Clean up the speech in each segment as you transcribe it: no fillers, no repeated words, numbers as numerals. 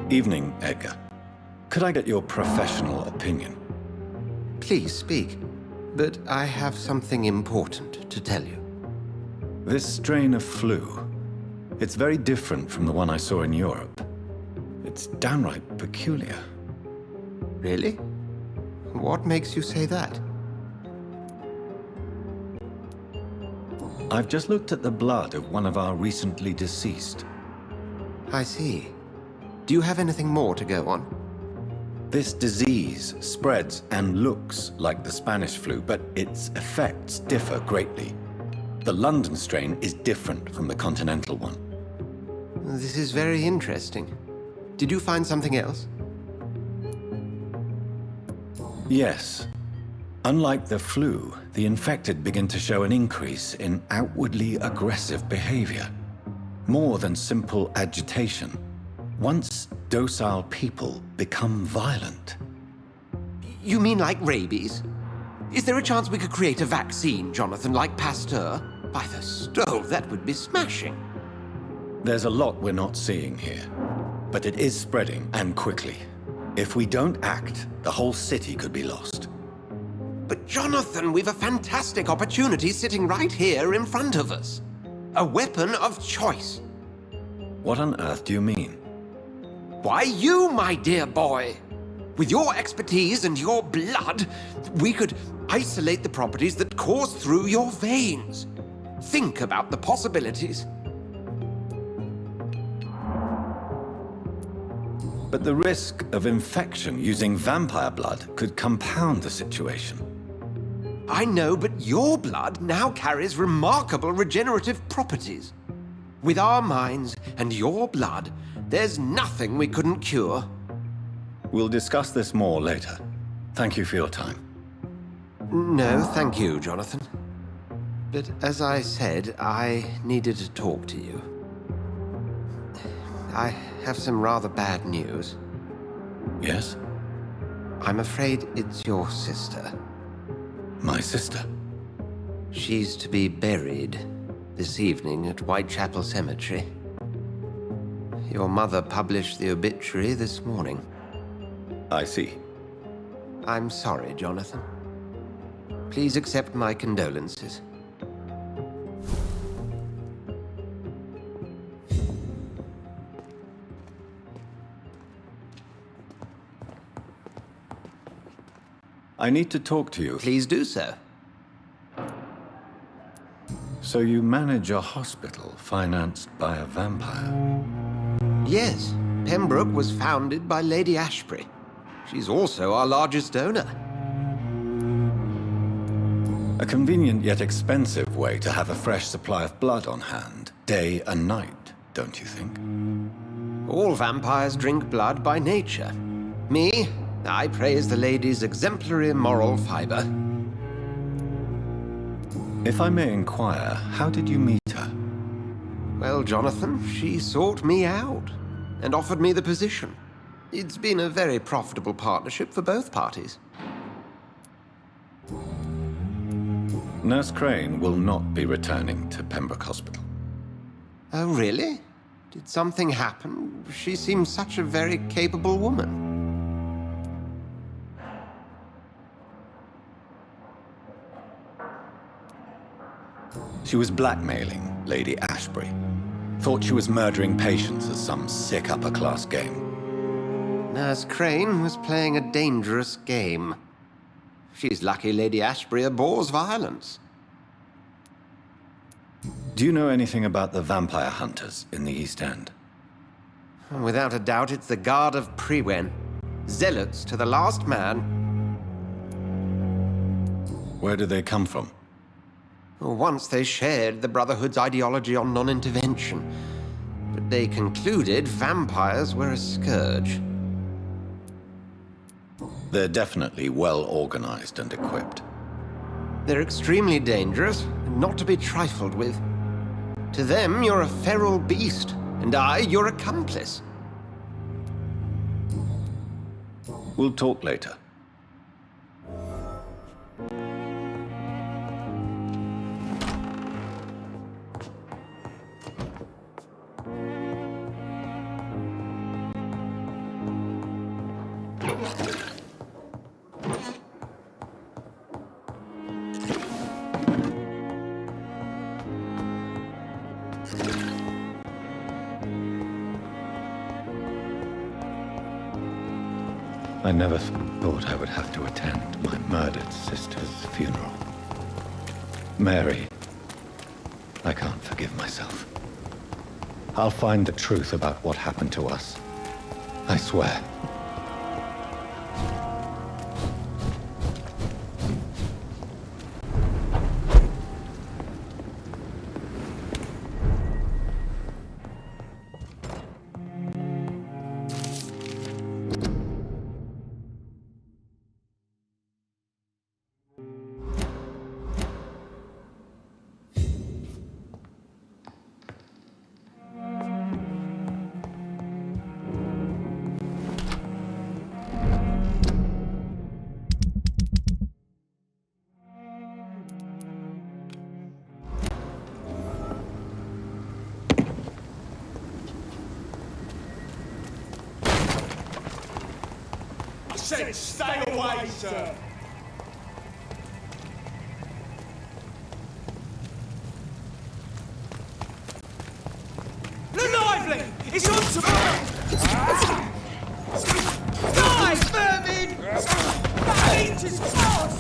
Evening, Edgar. Could I get your professional opinion? Please speak, but I have something important to tell you. This strain of flu, it's very different from the one I saw in Europe. It's downright peculiar. Really? What makes you say that? I've just looked at the blood of one of our recently deceased. I see. Do you have anything more to go on? This disease spreads and looks like the Spanish flu, but its effects differ greatly. The London strain is different from the continental one. This is very interesting. Did you find something else? Yes. Unlike the flu, the infected begin to show an increase in outwardly aggressive behavior. More than simple agitation. Once docile people become violent. You mean like rabies? Is there a chance we could create a vaccine, Jonathan, like Pasteur? By the stove, that would be smashing. There's a lot we're not seeing here, but it is spreading, and quickly. If we don't act, the whole city could be lost. But Jonathan, we've a fantastic opportunity sitting right here in front of us. A weapon of choice. What on earth do you mean? Why, you, my dear boy. With your expertise and your blood, we could isolate the properties that course through your veins. Think about the possibilities. But the risk of infection using vampire blood could compound the situation. I know, but your blood now carries remarkable regenerative properties. With our minds and your blood, there's nothing we couldn't cure. We'll discuss this more later. Thank you for your time. No, thank you, Jonathan. But as I said, I needed to talk to you. I have some rather bad news. Yes? I'm afraid it's your sister. My sister? She's to be buried this evening at Whitechapel Cemetery. Your mother published the obituary this morning. I see. I'm sorry, Jonathan. Please accept my condolences. I need to talk to you. Please do so. So you manage a hospital financed by a vampire? Yes, Pembroke was founded by Lady Ashbury. She's also our largest donor. A convenient yet expensive way to have a fresh supply of blood on hand, day and night, don't you think? All vampires drink blood by nature. Me, I praise the lady's exemplary moral fiber. If I may inquire, how did you meet her? Well, Jonathan, she sought me out and offered me the position. It's been a very profitable partnership for both parties. Nurse Crane will not be returning to Pembroke Hospital. Oh, really? Did something happen? She seems such a very capable woman. She was blackmailing Lady Ashbury. Thought she was murdering patients as some sick upper-class game. Nurse Crane was playing a dangerous game. She's lucky Lady Ashbury abhors violence. Do you know anything about the vampire hunters in the East End? Without a doubt, it's the Guard of Prewen. Zealots to the last man. Where do they come from? Once they shared the Brotherhood's ideology on non-intervention, but they concluded vampires were a scourge. They're definitely well organized and equipped. They're extremely dangerous, and not to be trifled with. To them, you're a feral beast, and I, your accomplice. We'll talk later. I never thought I would have to attend my murdered sister's funeral. Mary, I can't forgive myself. I'll find the truth about what happened to us. I swear. Said stay away, sir! Lively! It's on to... Die, vermin! That eats cross!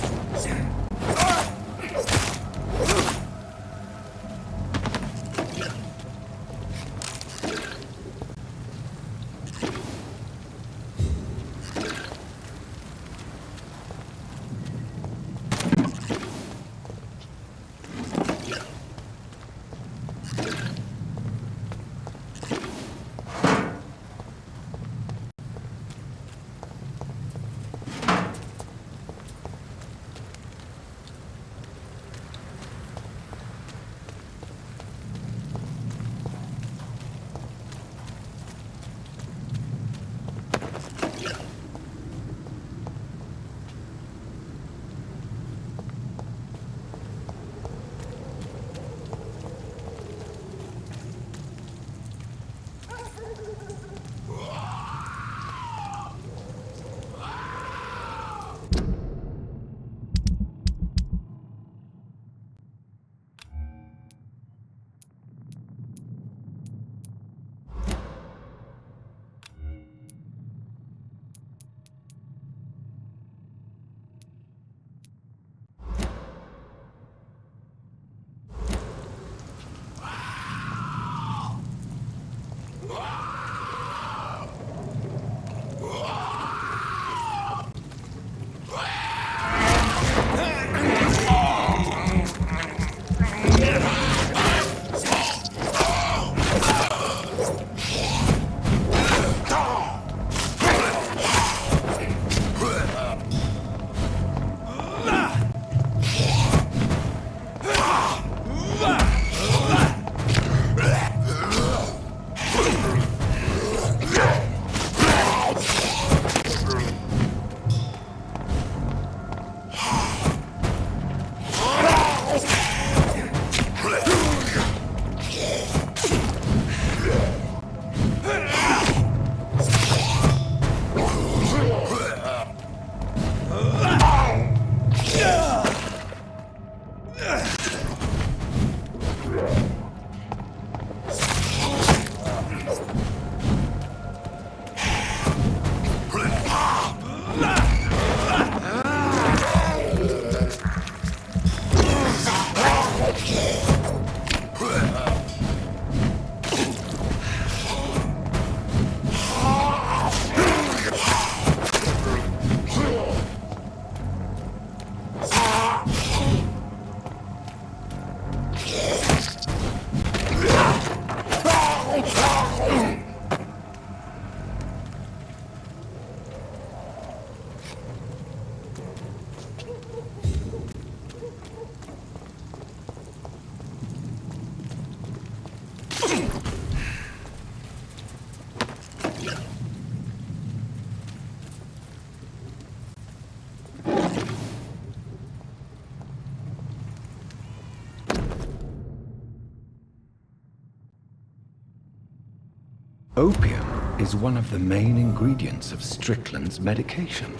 Opium? is one of the main ingredients of Strickland's medication.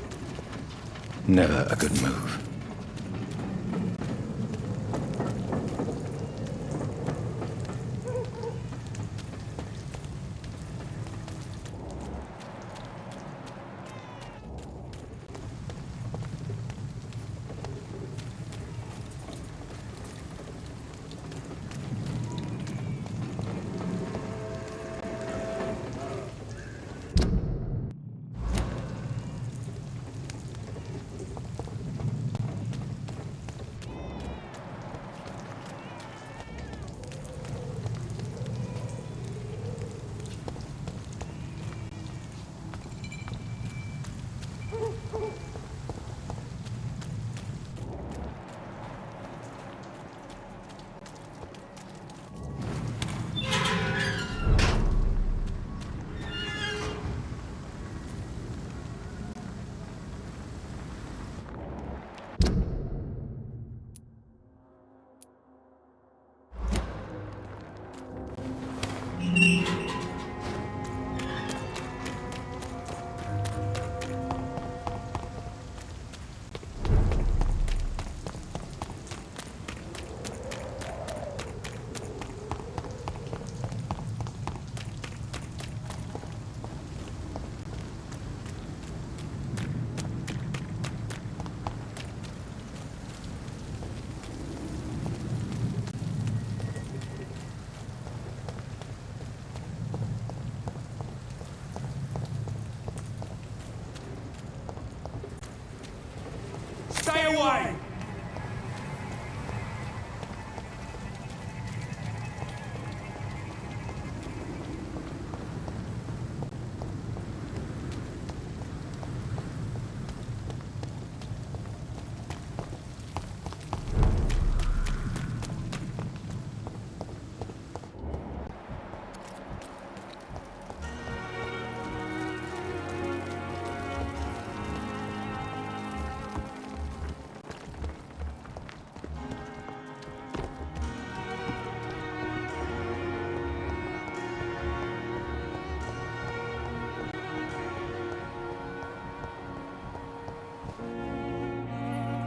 Never a good move. Stay away!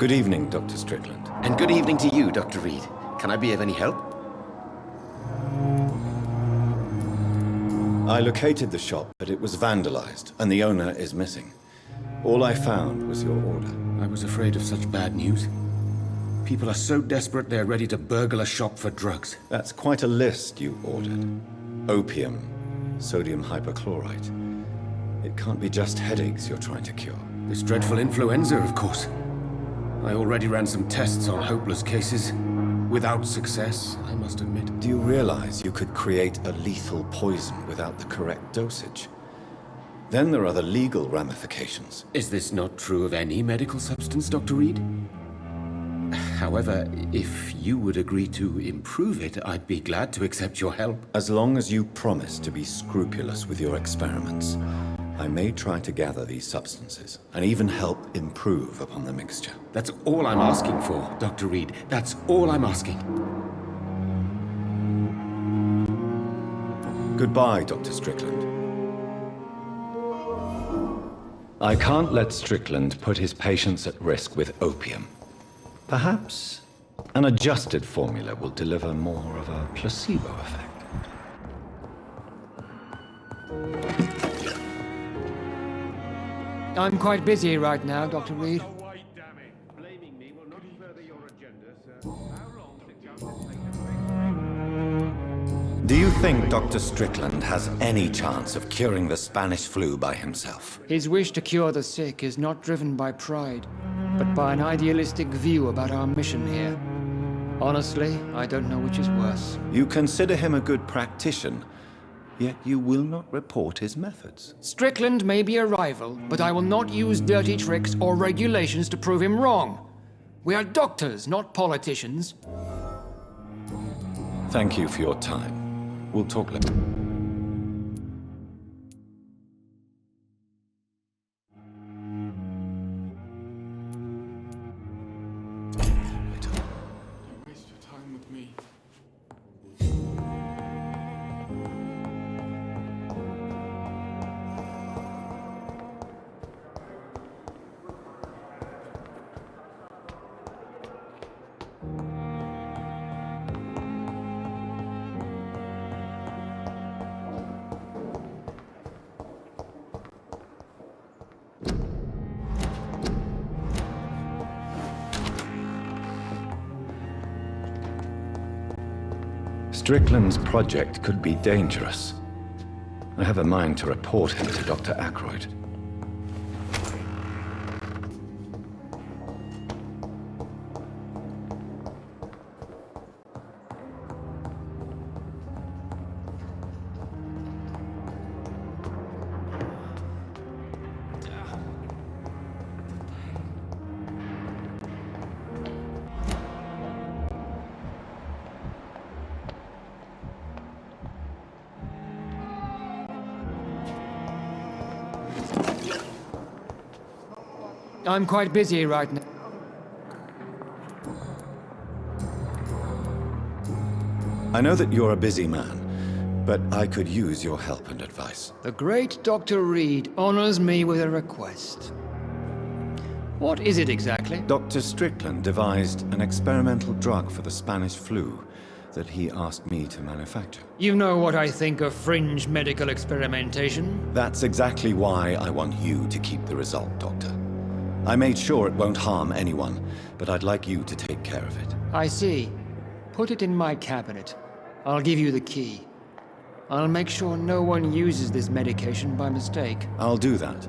Good evening, Dr. Strickland. And good evening to you, Dr. Reed. Can I be of any help? I located the shop, but it was vandalized, and the owner is missing. All I found was your order. I was afraid of such bad news. People are so desperate they're ready to burgle a shop for drugs. That's quite a list you ordered. Opium, sodium hypochlorite. It can't be just headaches you're trying to cure. This dreadful influenza, of course. I already ran some tests on hopeless cases. Without success, I must admit. Do you realize you could create a lethal poison without the correct dosage? Then there are the legal ramifications. Is this not true of any medical substance, Dr. Reed? However, if you would agree to improve it, I'd be glad to accept your help. As long as you promise to be scrupulous with your experiments, I may try to gather these substances, and even help improve upon the mixture. That's all I'm asking for, Dr. Reed. That's all I'm asking. Goodbye, Dr. Strickland. I can't let Strickland put his patients at risk with opium. Perhaps an adjusted formula will deliver more of a placebo effect. I'm quite busy right now, Dr. Reed. Blaming me will not further your agenda, sir. How long Do you think Dr. Strickland has any chance of curing the Spanish flu by himself? His wish to cure the sick is not driven by pride, but by an idealistic view about our mission here. Honestly, I don't know which is worse. You consider him a good practitioner, yet you will not report his methods. Strickland may be a rival, but I will not use dirty tricks or regulations to prove him wrong. We are doctors, not politicians. Thank you for your time. We'll talk later. Don't waste your time with me. Strickland's project could be dangerous. I have a mind to report him to Dr. Ackroyd. I'm quite busy right now. I know that you're a busy man, but I could use your help and advice. The great Dr. Reed honors me with a request. What is it exactly? Dr. Strickland devised an experimental drug for the Spanish flu that he asked me to manufacture. You know what I think of fringe medical experimentation? That's exactly why I want you to keep the result, Doctor. I made sure it won't harm anyone, but I'd like you to take care of it. I see. Put it in my cabinet. I'll give you the key. I'll make sure no one uses this medication by mistake. I'll do that.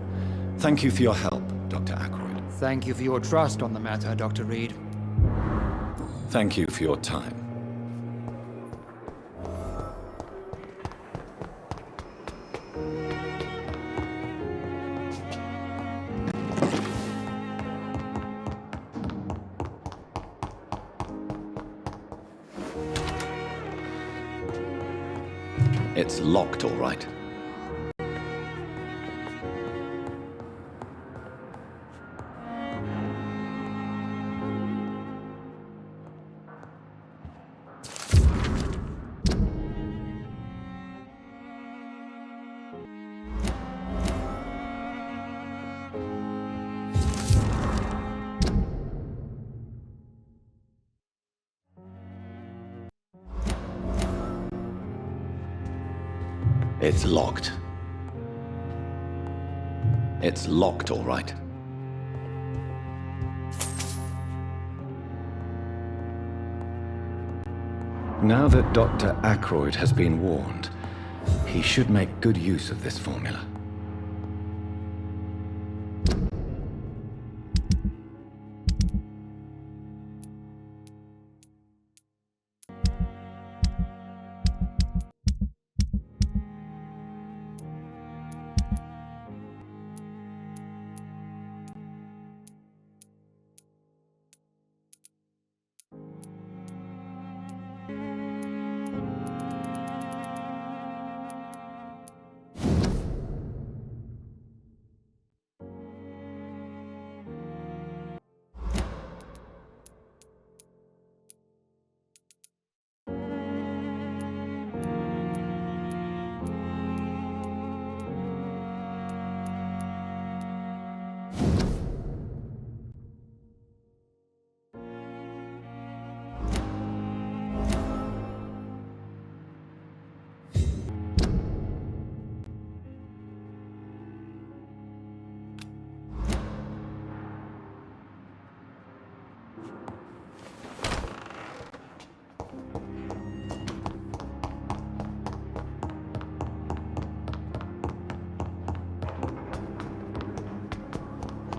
Thank you for your help, Dr. Ackroyd. Thank you for your trust on the matter, Dr. Reed. Thank you for your time. It's locked, all right. It's locked. It's locked, all right. Now that Dr. Ackroyd has been warned, he should make good use of this formula.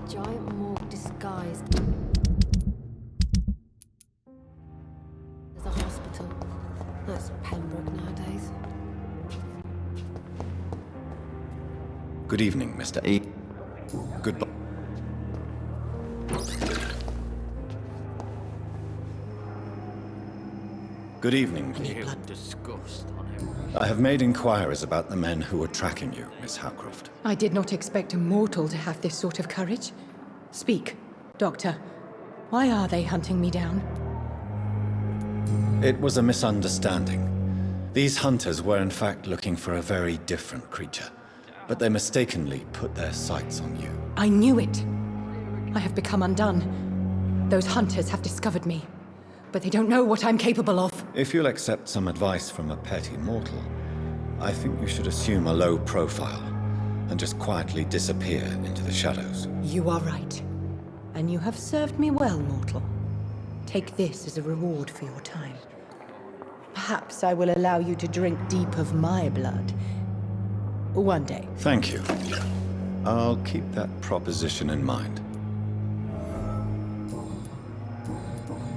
Giant morgue disguised as a hospital. That's Pembroke nowadays. Good evening, Mr. E. Goodbye. Good evening. I have made inquiries about the men who were tracking you, Miss Howcroft. I did not expect a mortal to have this sort of courage. Speak, Doctor. Why are they hunting me down? It was a misunderstanding. These hunters were in fact looking for a very different creature, but they mistakenly put their sights on you. I knew it. I have become undone. Those hunters have discovered me, but they don't know what I'm capable of. If you'll accept some advice from a petty mortal, I think you should assume a low profile and just quietly disappear into the shadows. You are right. And you have served me well, mortal. Take this as a reward for your time. Perhaps I will allow you to drink deep of my blood. One day. Thank you. I'll keep that proposition in mind.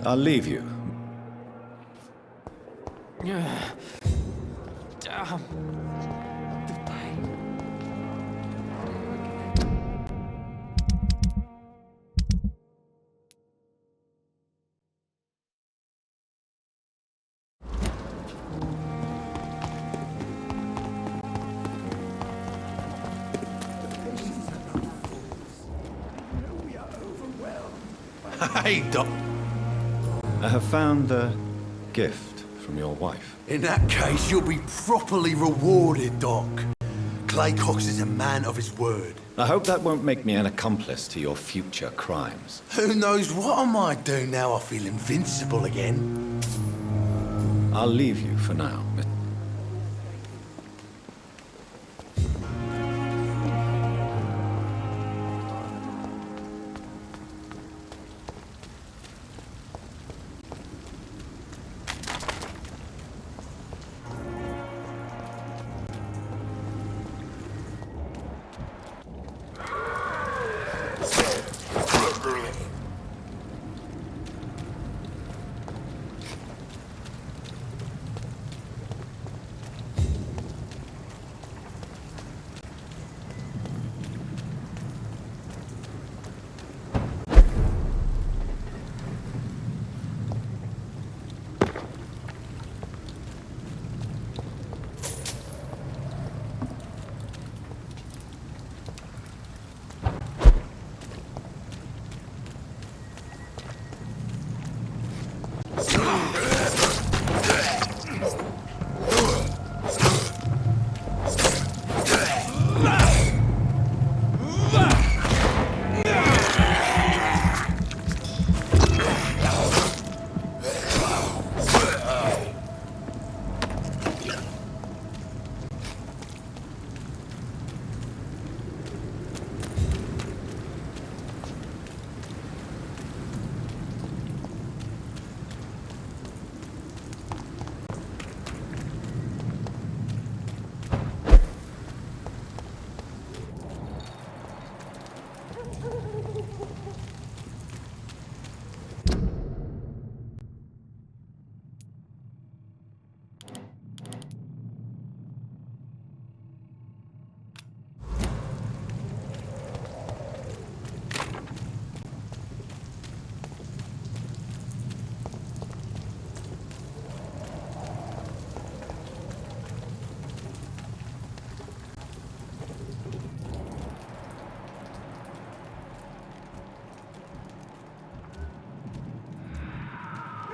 I'll leave you. Damn. The pain. Hey, Doc. I have found a gift from your wife. In that case, you'll be properly rewarded, Doc. Clay Cox is a man of his word. I hope that won't make me an accomplice to your future crimes. Who knows what I might do now I feel invincible again? I'll leave you for now.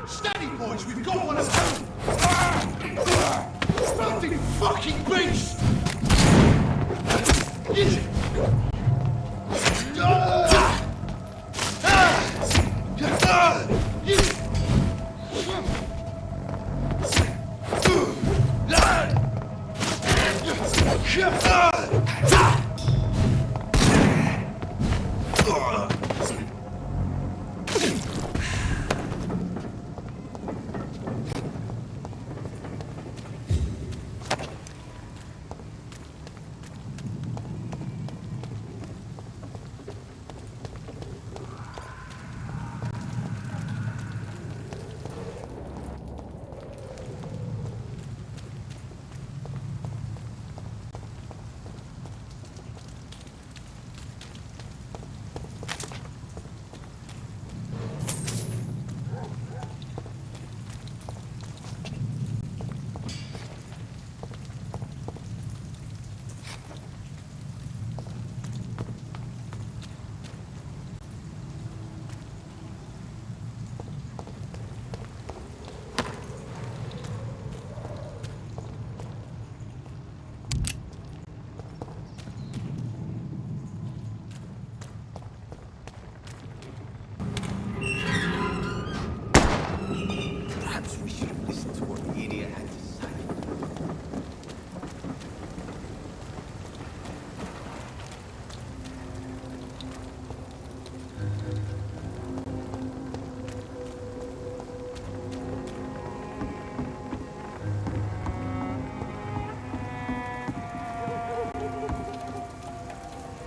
Steady, boys, we've got one of them! Bloody fucking beast!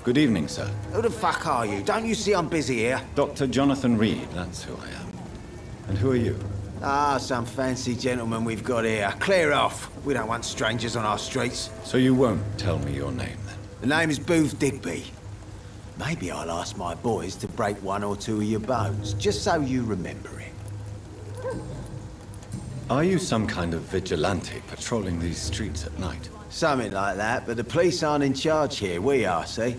Good evening, sir. Who the fuck are you? Don't you see I'm busy here? Dr. Jonathan Reed, that's who I am. And who are you? Ah, some fancy gentleman we've got here. Clear off. We don't want strangers on our streets. So you won't tell me your name, then? The name is Booth Digby. Maybe I'll ask my boys to break one or two of your bones, just so you remember it. Are you some kind of vigilante patrolling these streets at night? Something like that, but the police aren't in charge here. We are, see?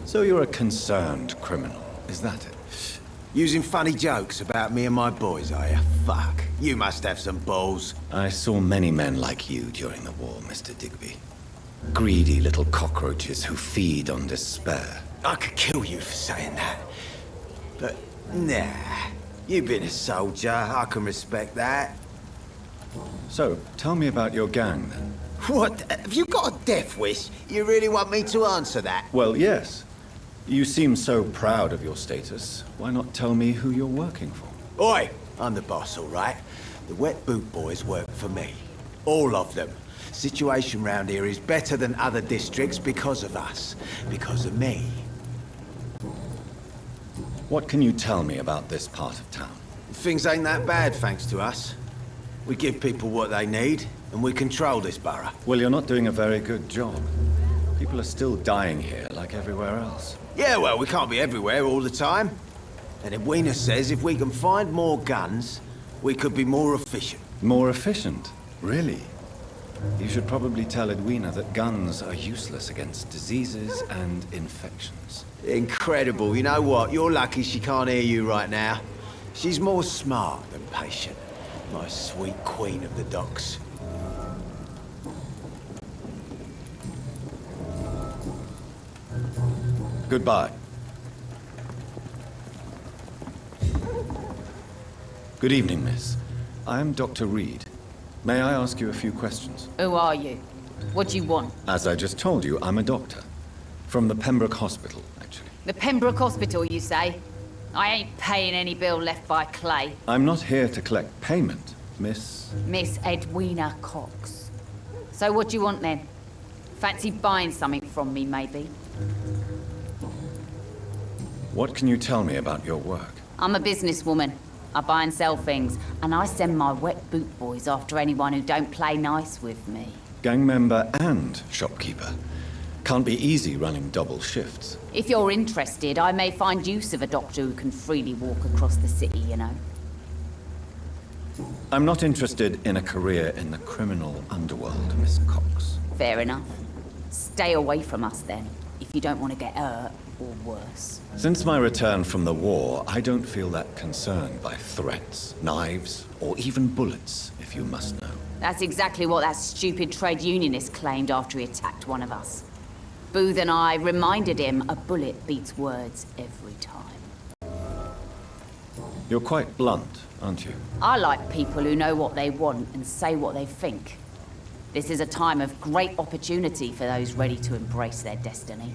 So you're a concerned criminal, is that it? Using funny jokes about me and my boys, are you? Fuck. You must have some balls. I saw many men like you during the war, Mr. Digby. Greedy little cockroaches who feed on despair. I could kill you for saying that. But, nah. You've been a soldier. I can respect that. So, tell me about your gang, then. What? Have you got a death wish? You really want me to answer that? Well, yes. You seem so proud of your status. Why not tell me who you're working for? Oi! I'm the boss, all right? The Wet Boot Boys work for me. All of them. Situation round here is better than other districts because of us. Because of me. What can you tell me about this part of town? Things ain't that bad, thanks to us. We give people what they need, and we control this borough. Well, you're not doing a very good job. People are still dying here, like everywhere else. Yeah, well, we can't be everywhere all the time. And Edwina says if we can find more guns, we could be more efficient. More efficient? Really? You should probably tell Edwina that guns are useless against diseases and infections. Incredible. You know what? You're lucky she can't hear you right now. She's more smart than patient. My sweet queen of the docks. Goodbye. Good evening, miss. I am Dr. Reed. May I ask you a few questions? Who are you? What do you want? As I just told you, I'm a doctor. From the Pembroke Hospital, actually. The Pembroke Hospital, you say? I ain't paying any bill left by Clay. I'm not here to collect payment, miss. Miss Edwina Cox. So what do you want then? Fancy buying something from me, maybe? What can you tell me about your work? I'm a businesswoman. I buy and sell things, and I send my Wet Boot Boys after anyone who don't play nice with me. Gang member and shopkeeper. Can't be easy running double shifts. If you're interested, I may find use of a doctor who can freely walk across the city, you know. I'm not interested in a career in the criminal underworld, Miss Cox. Fair enough. Stay away from us then, if you don't want to get hurt, or worse. Since my return from the war, I don't feel that concerned by threats, knives, or even bullets, if you must know. That's exactly what that stupid trade unionist claimed after he attacked one of us. Booth and I reminded him a bullet beats words every time. You're quite blunt, aren't you? I like people who know what they want and say what they think. This is a time of great opportunity for those ready to embrace their destiny.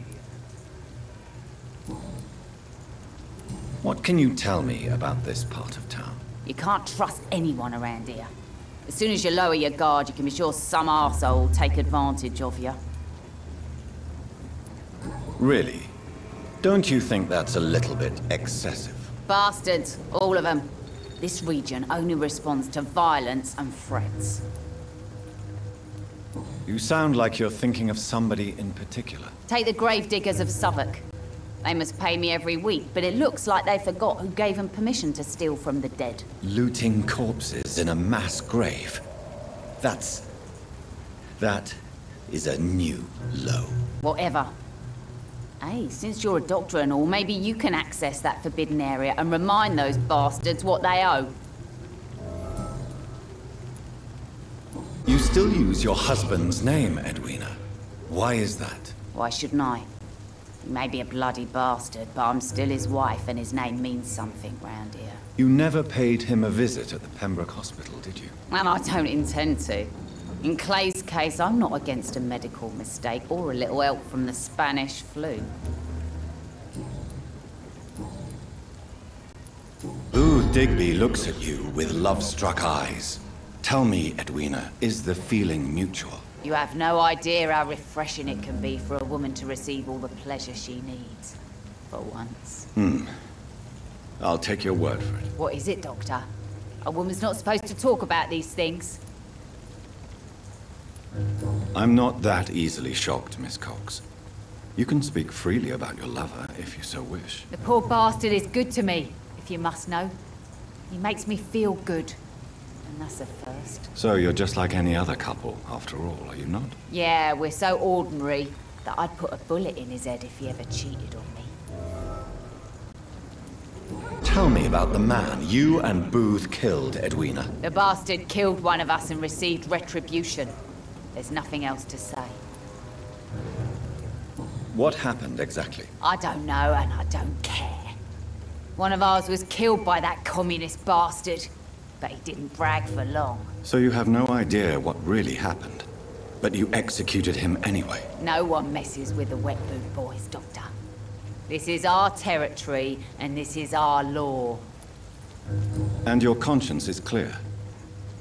What can you tell me about this part of town? You can't trust anyone around here. As soon as you lower your guard, you can be sure some arsehole will take advantage of you. Really? Don't you think that's a little bit excessive? Bastards, all of them. This region only responds to violence and threats. You sound like you're thinking of somebody in particular. Take the gravediggers of Southwark. They must pay me every week, but it looks like they forgot who gave them permission to steal from the dead. Looting corpses in a mass grave. That is a new low. Whatever. Hey, since you're a doctor and all, maybe you can access that forbidden area and remind those bastards what they owe. You still use your husband's name, Edwina. Why is that? Why shouldn't I? He may be a bloody bastard, but I'm still his wife and his name means something round here. You never paid him a visit at the Pembroke Hospital, did you? And I don't intend to. In Clay's case, I'm not against a medical mistake or a little help from the Spanish flu. Booth Digby looks at you with love-struck eyes. Tell me, Edwina, is the feeling mutual? You have no idea how refreshing it can be for a woman to receive all the pleasure she needs. For once. I'll take your word for it. What is it, Doctor? A woman's not supposed to talk about these things. I'm not that easily shocked, Miss Cox. You can speak freely about your lover, if you so wish. The poor bastard is good to me, if you must know. He makes me feel good. And that's a first. So you're just like any other couple, after all, are you not? Yeah, we're so ordinary that I'd put a bullet in his head if he ever cheated on me. Tell me about the man you and Booth killed, Edwina. The bastard killed one of us and received retribution. There's nothing else to say. What happened exactly? I don't know, and I don't care. One of ours was killed by that communist bastard, but he didn't brag for long. So you have no idea what really happened, but you executed him anyway. No one messes with the Wet Boot Boys, Doctor. This is our territory, and this is our law. And your conscience is clear.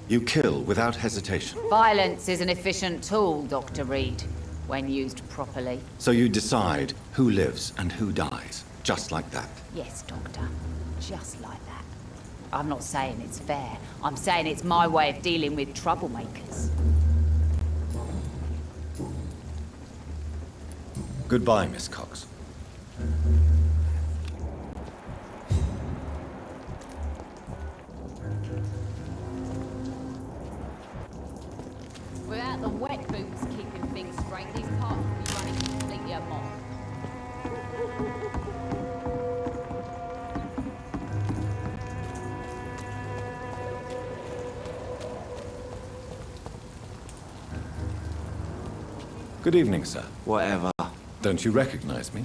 You kill without hesitation. Violence is an efficient tool, Dr. Reed, when used properly. So you decide who lives and who dies, just like that. Yes, Doctor. Just like that. I'm not saying it's fair. I'm saying it's my way of dealing with troublemakers. Goodbye, Miss Cox. Without the wet boots keeping things straight, these parts would be running completely amok. Good evening, sir. Whatever. Don't you recognize me?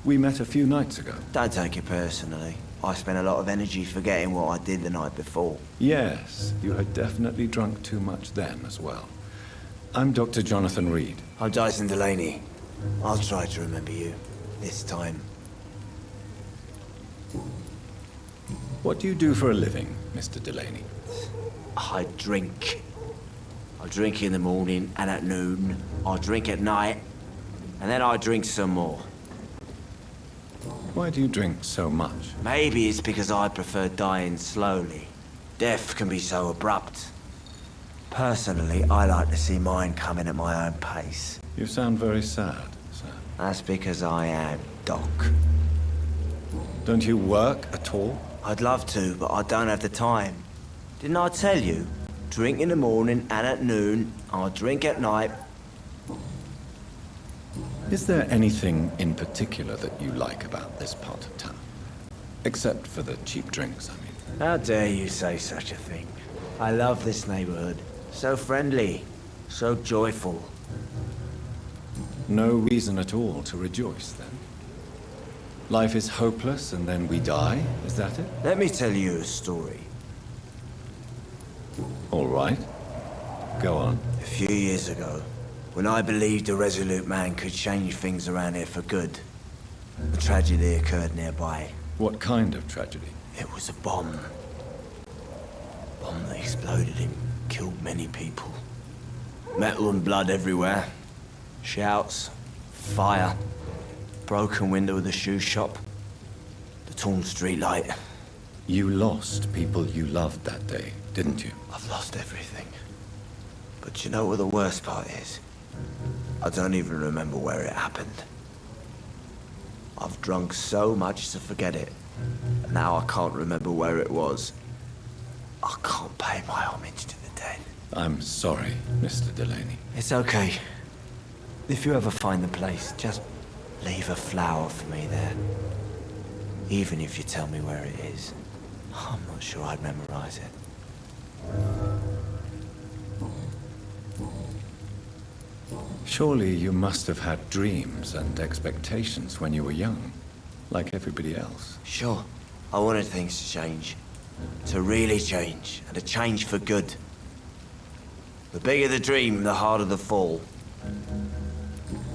We met a few nights ago. Don't take it personally. I spent a lot of energy forgetting what I did the night before. Yes, you had definitely drunk too much then as well. I'm Dr. Jonathan Reed. I'm Dyson Delaney. I'll try to remember you. This time. What do you do for a living, Mr. Delaney? I drink. I drink in the morning and at noon. I drink at night. And then I drink some more. Why do you drink so much? Maybe it's because I prefer dying slowly. Death can be so abrupt. Personally, I like to see mine coming at my own pace. You sound very sad, sir. That's because I am, Doc. Don't you work at all? I'd love to, but I don't have the time. Didn't I tell you? Drink in the morning and at noon. I'll drink at night. Is there anything in particular that you like about this part of town? Except for the cheap drinks, I mean. How dare you say such a thing? I love this neighborhood. So friendly. So joyful. No reason at all to rejoice, then? Life is hopeless and then we die, is that it? Let me tell you a story. All right. Go on. A few years ago, when I believed a resolute man could change things around here for good, a tragedy occurred nearby. What kind of tragedy? It was a bomb. Bomb that exploded and killed many people. Metal and blood everywhere. Shouts, fire, broken window of the shoe shop, the torn street light. You lost people you loved that day, didn't you? I've lost everything. But you know what the worst part is? I don't even remember where it happened. I've drunk so much to forget it. And now I can't remember where it was. I can't pay my homage to the dead. I'm sorry, Mr. Delaney. It's okay. If you ever find the place, just leave a flower for me there. Even if you tell me where it is. I'm not sure I'd memorize it. Surely you must have had dreams and expectations when you were young, like everybody else. Sure. I wanted things to change. To really change, and to change for good. The bigger the dream, the harder the fall.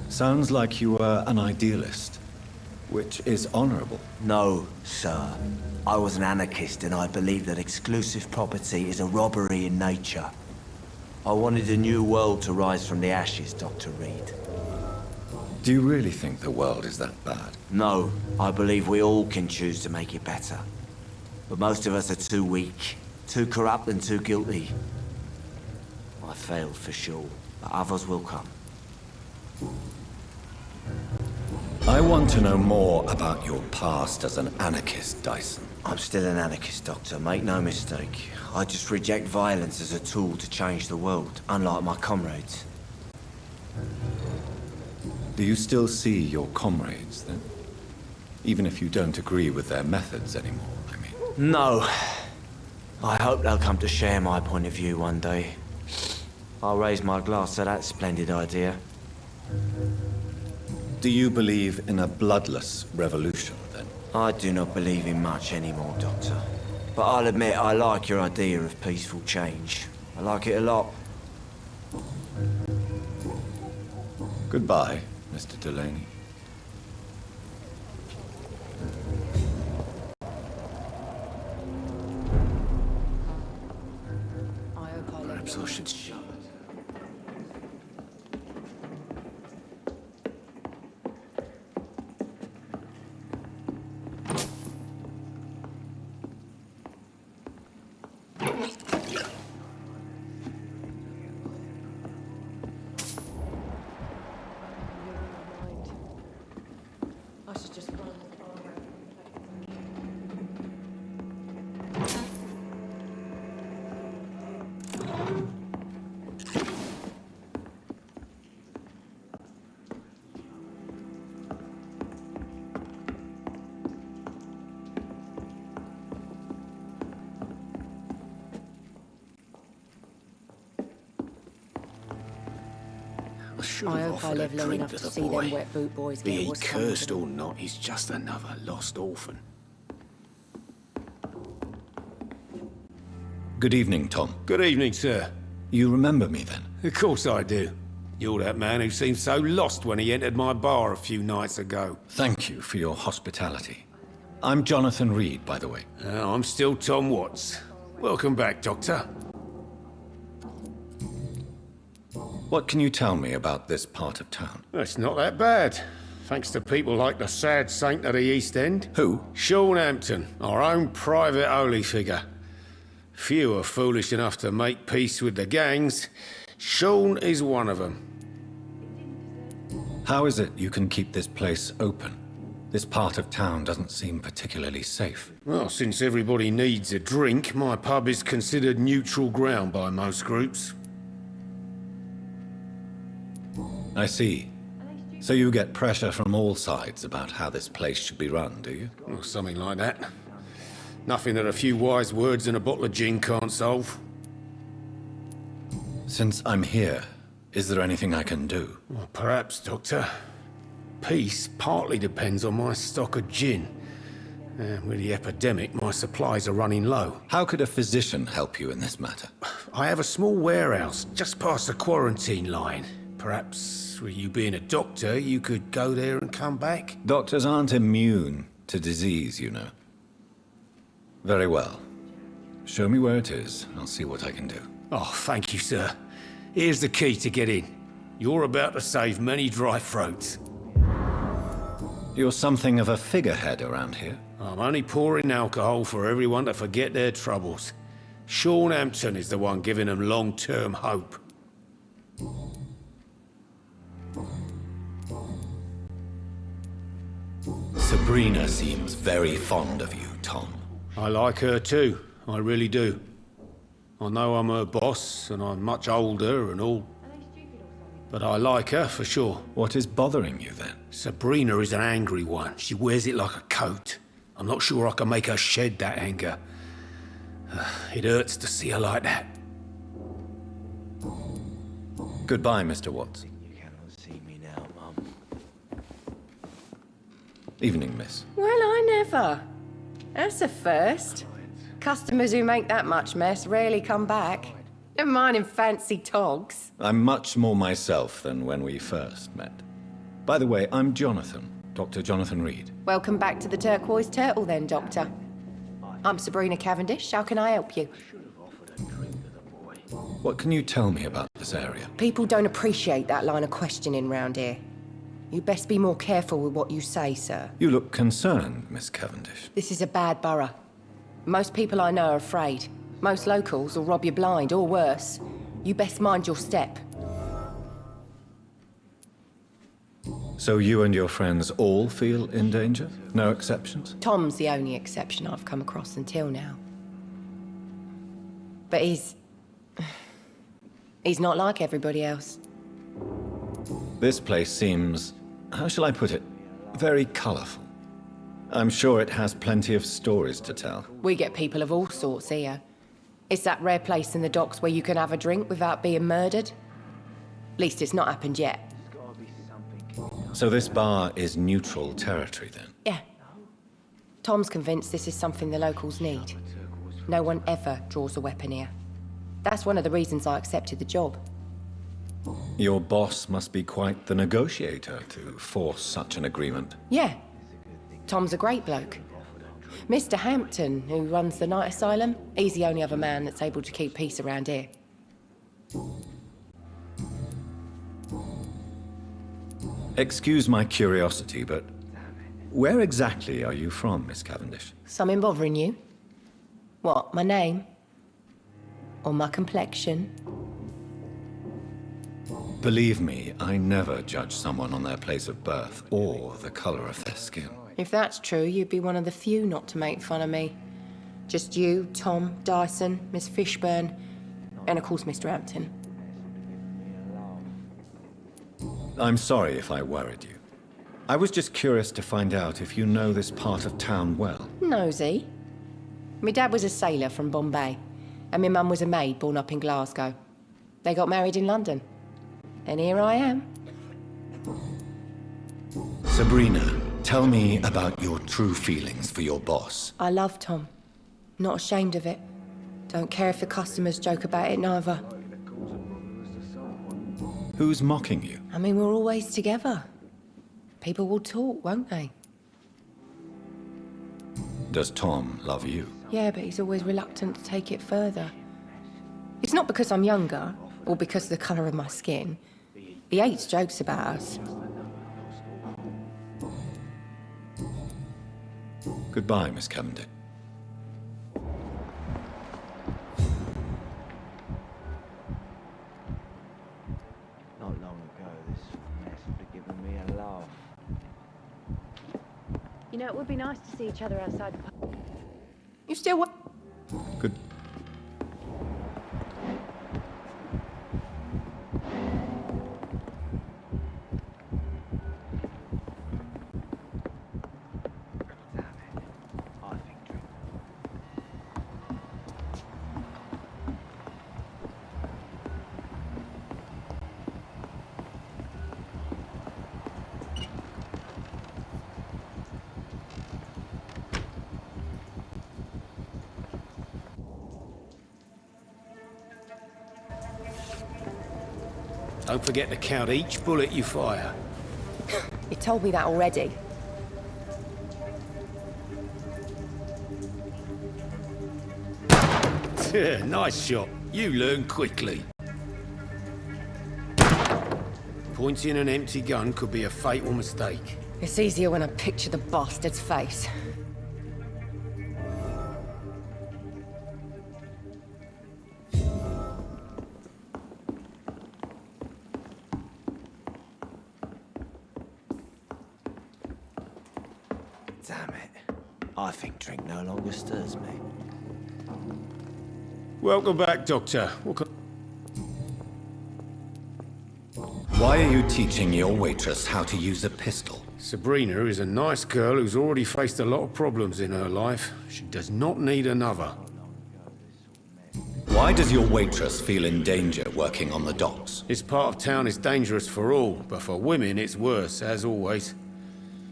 Sounds like you were an idealist, which is honorable. No, sir. I was an anarchist and I believed that exclusive property is a robbery in nature. I wanted a new world to rise from the ashes, Dr. Reed. Do you really think the world is that bad? No, I believe we all can choose to make it better. But most of us are too weak, too corrupt and too guilty. I failed for sure, but others will come. I want to know more about your past as an anarchist, Dyson. I'm still an anarchist, Doctor, make no mistake. I just reject violence as a tool to change the world, unlike my comrades. Do you still see your comrades, then? Even if you don't agree with their methods anymore, I mean. No. I hope they'll come to share my point of view one day. I'll raise my glass to that splendid idea. Do you believe in a bloodless revolution, then? I do not believe in much anymore, Doctor. But I'll admit I like your idea of peaceful change. I like it a lot. Goodbye, Mr. Delaney. Perhaps I should shut. I should just run. I hope I live long enough to see them wet boot boys get Be he what's coming to cursed them. or not, he's just another lost orphan. Good evening, Tom. Good evening, sir. You remember me, then? Of course I do. You're that man who seemed so lost when he entered my bar a few nights ago. Thank you for your hospitality. I'm Jonathan Reed, by the way. I'm still Tom Watts. Welcome back, Doctor. What can you tell me about this part of town? It's not that bad. Thanks to people like the sad saint of the East End. Who? Sean Hampton, our own private holy figure. Few are foolish enough to make peace with the gangs. Sean is one of them. How is it you can keep this place open? This part of town doesn't seem particularly safe. Well, since everybody needs a drink, my pub is considered neutral ground by most groups. I see. So you get pressure from all sides about how this place should be run, do you? Or something like that. Nothing that a few wise words and a bottle of gin can't solve. Since I'm here, is there anything I can do? Well, perhaps, Doctor. Peace partly depends on my stock of gin. With the epidemic, my supplies are running low. How could a physician help you in this matter? I have a small warehouse just past the quarantine line. Perhaps, with you being a doctor, you could go there and come back? Doctors aren't immune to disease, you know. Very well. Show me where it is. I'll see what I can do. Oh, thank you, sir. Here's the key to get in. You're about to save many dry throats. You're something of a figurehead around here. I'm only pouring alcohol for everyone to forget their troubles. Sean Hampton is the one giving them long-term hope. Sabrina seems very fond of you, Tom. I like her too, I really do. I know I'm her boss, and I'm much older and all. But I like her, for sure. What is bothering you, then? Sabrina is an angry one. She wears it like a coat. I'm not sure I can make her shed that anger. It hurts to see her like that. Goodbye, Mr. Watts. You cannot see me now, Mum. Evening, miss. Well, I never. That's a first. Customers who make that much mess rarely come back. Never mind in fancy togs. I'm much more myself than when we first met. By the way, I'm Jonathan, Dr. Jonathan Reed. Welcome back to the Turquoise Turtle then, Doctor. I'm Sabrina Cavendish. How can I help you? What can you tell me about this area? People don't appreciate that line of questioning round here. You best be more careful with what you say, sir. You look concerned, Miss Cavendish. This is a bad borough. Most people I know are afraid. Most locals will rob you blind, or worse. You best mind your step. So you and your friends all feel in danger? No exceptions? Tom's the only exception I've come across until now. But he's not like everybody else. This place seems, how shall I put it, very colorful. I'm sure it has plenty of stories to tell. We get people of all sorts here. It's that rare place in the docks where you can have a drink without being murdered. At least it's not happened yet. So this bar is neutral territory then? Yeah. Tom's convinced this is something the locals need. No one ever draws a weapon here. That's one of the reasons I accepted the job. Your boss must be quite the negotiator to force such an agreement. Yeah. Tom's a great bloke. Mr. Hampton, who runs the night asylum, he's the only other man that's able to keep peace around here. Excuse my curiosity, but where exactly are you from, Miss Cavendish? Something bothering you? What, my name? Or my complexion? Believe me, I never judge someone on their place of birth or the color of their skin. If that's true, you'd be one of the few not to make fun of me. Just you, Tom, Dyson, Miss Fishburne, and of course Mr. Hampton. I'm sorry if I worried you. I was just curious to find out if you know this part of town well. Nosy. My dad was a sailor from Bombay, and my mum was a maid born up in Glasgow. They got married in London. And here I am. Sabrina, tell me about your true feelings for your boss. I love Tom. Not ashamed of it. Don't care if the customers joke about it neither. Who's mocking you? I mean, we're always together. People will talk, won't they? Does Tom love you? Yeah, but he's always reluctant to take it further. It's not because I'm younger, or because of the colour of my skin. He hates jokes about us. Goodbye, Miss Cavendish. Not long ago, this mess would have given me a laugh. You know, it would be nice to see each other outside the pub. You still what? Good. Don't forget to count each bullet you fire. You told me that already. Nice shot. You learn quickly. Pointing an empty gun could be a fatal mistake. It's easier when I picture the bastard's face. Damn it. I think drink no longer stirs me. Welcome back, Doctor. Why are you teaching your waitress how to use a pistol? Sabrina is a nice girl who's already faced a lot of problems in her life. She does not need another. Why does your waitress feel in danger working on the docks? This part of town is dangerous for all, but for women it's worse, as always.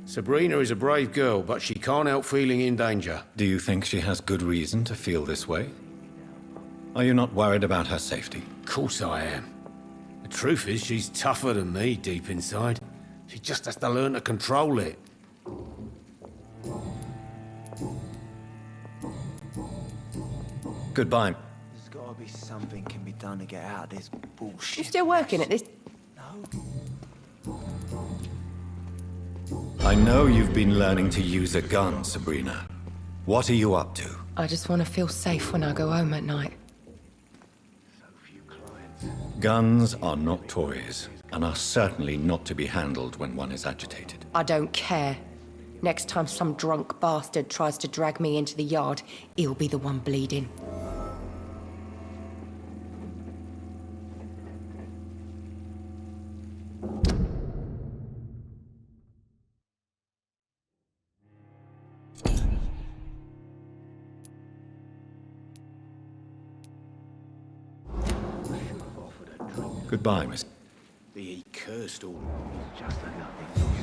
Sabrina is a brave girl, but she can't help feeling in danger. Do you think she has good reason to feel this way? Are you not worried about her safety? Of course I am. The truth is, she's tougher than me deep inside. She just has to learn to control it. Goodbye. There's gotta be something can be done to get out of this bullshit? You still working at this? I know you've been learning to use a gun, Sabrina. What are you up to? I just want to feel safe when I go home at night. Guns are not toys, and are certainly not to be handled when one is agitated. I don't care. Next time some drunk bastard tries to drag me into the yard, he'll be the one bleeding. Goodbye, Miss. He cursed all. Just a nothing.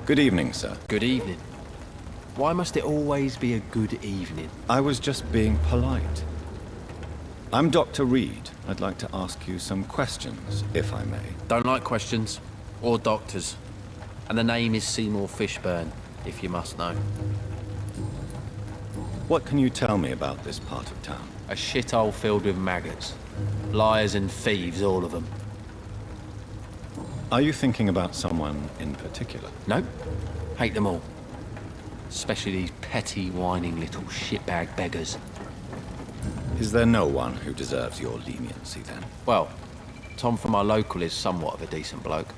Good evening, sir. Good evening. Why must it always be a good evening? I was just being polite. I'm Dr. Reed. I'd like to ask you some questions, if I may. Don't like questions. Or doctors. And the name is Seymour Fishburne, if you must know. What can you tell me about this part of town? A shithole filled with maggots. Liars and thieves, all of them. Are you thinking about someone in particular? No. Hate them all. Especially these petty, whining little shitbag beggars. Is there no one who deserves your leniency, then? Well, Tom from our local is somewhat of a decent bloke.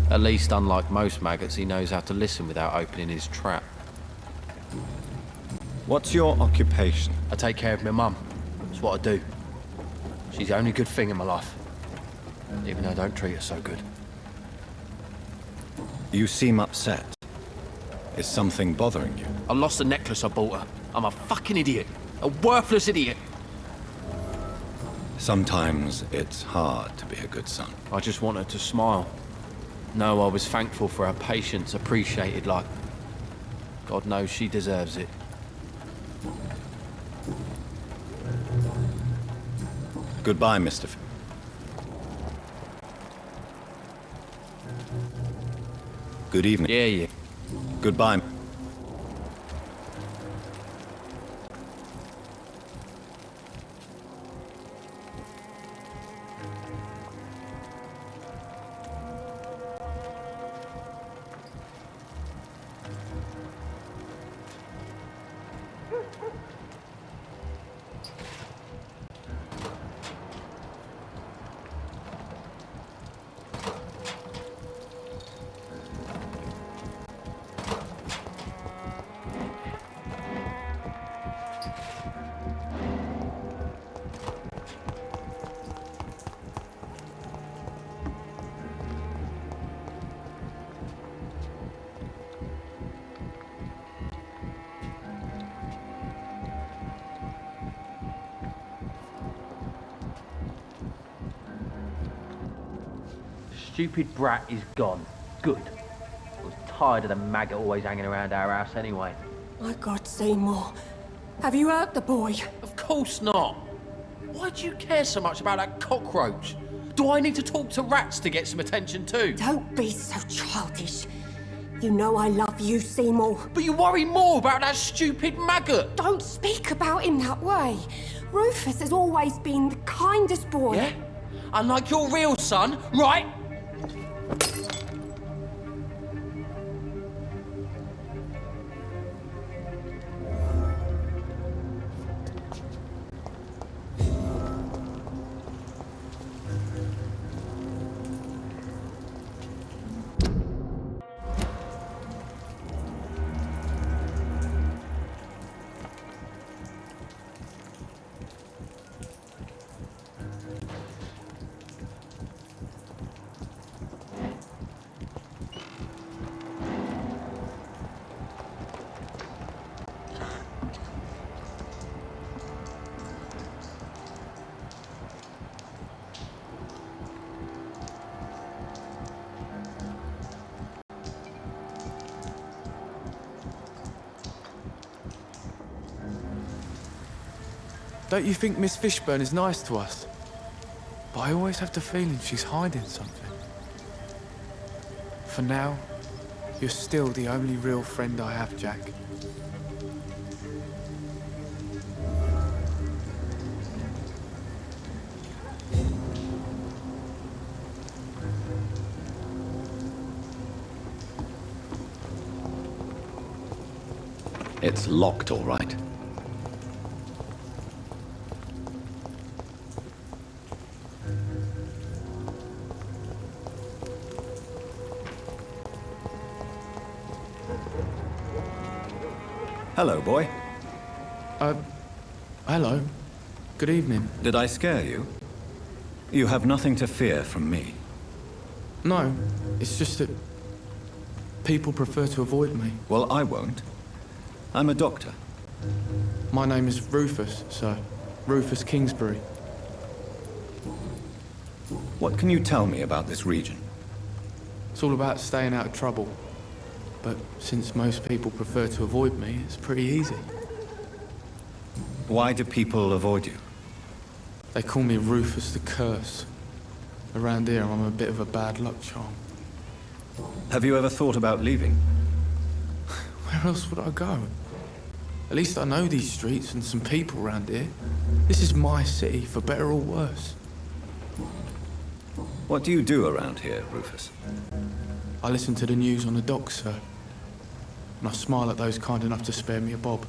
At least, unlike most maggots, he knows how to listen without opening his trap. What's your occupation? I take care of my mum. That's what I do. She's the only good thing in my life. Even though I don't treat her so good. You seem upset. Is something bothering you? I lost the necklace I bought her. I'm a fucking idiot. A worthless idiot. Sometimes it's hard to be a good son. I just want her to smile. No, I was thankful for her patience, appreciated like... God knows she deserves it. Goodbye, Mr. Good evening. Yeah. Goodbye. Stupid brat is gone. Good. I was tired of the maggot always hanging around our house anyway. My God, Seymour. Have you hurt the boy? Of course not. Why do you care so much about that cockroach? Do I need to talk to rats to get some attention too? Don't be so childish. You know I love you, Seymour. But you worry more about that stupid maggot. Don't speak about him that way. Rufus has always been the kindest boy. Yeah? Unlike your real son, right? Don't you think Miss Fishburne is nice to us? But I always have the feeling she's hiding something. For now, you're still the only real friend I have, Jack. It's locked, all right. Hello, boy. Hello. Good evening. Did I scare you? You have nothing to fear from me. No, it's just that people prefer to avoid me. Well, I won't. I'm a doctor. My name is Rufus, sir. Rufus Kingsbury. What can you tell me about this region? It's all about staying out of trouble. But since most people prefer to avoid me, it's pretty easy. Why do people avoid you? They call me Rufus the Curse. Around here, I'm a bit of a bad luck charm. Have you ever thought about leaving? Where else would I go? At least I know these streets and some people around here. This is my city, for better or worse. What do you do around here, Rufus? I listen to the news on the docks, sir. And I smile at those kind enough to spare me a bob.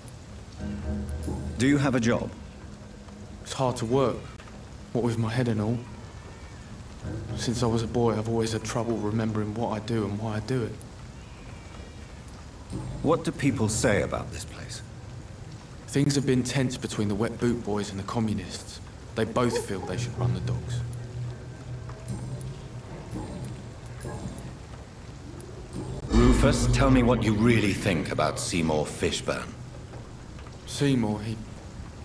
Do you have a job? It's hard to work, what with my head and all. Since I was a boy, I've always had trouble remembering what I do and why I do it. What do people say about this place? Things have been tense between the Wet Boot Boys and the Communists. They both feel they should run the docks. Rufus, tell me what you really think about Seymour Fishburne. Seymour,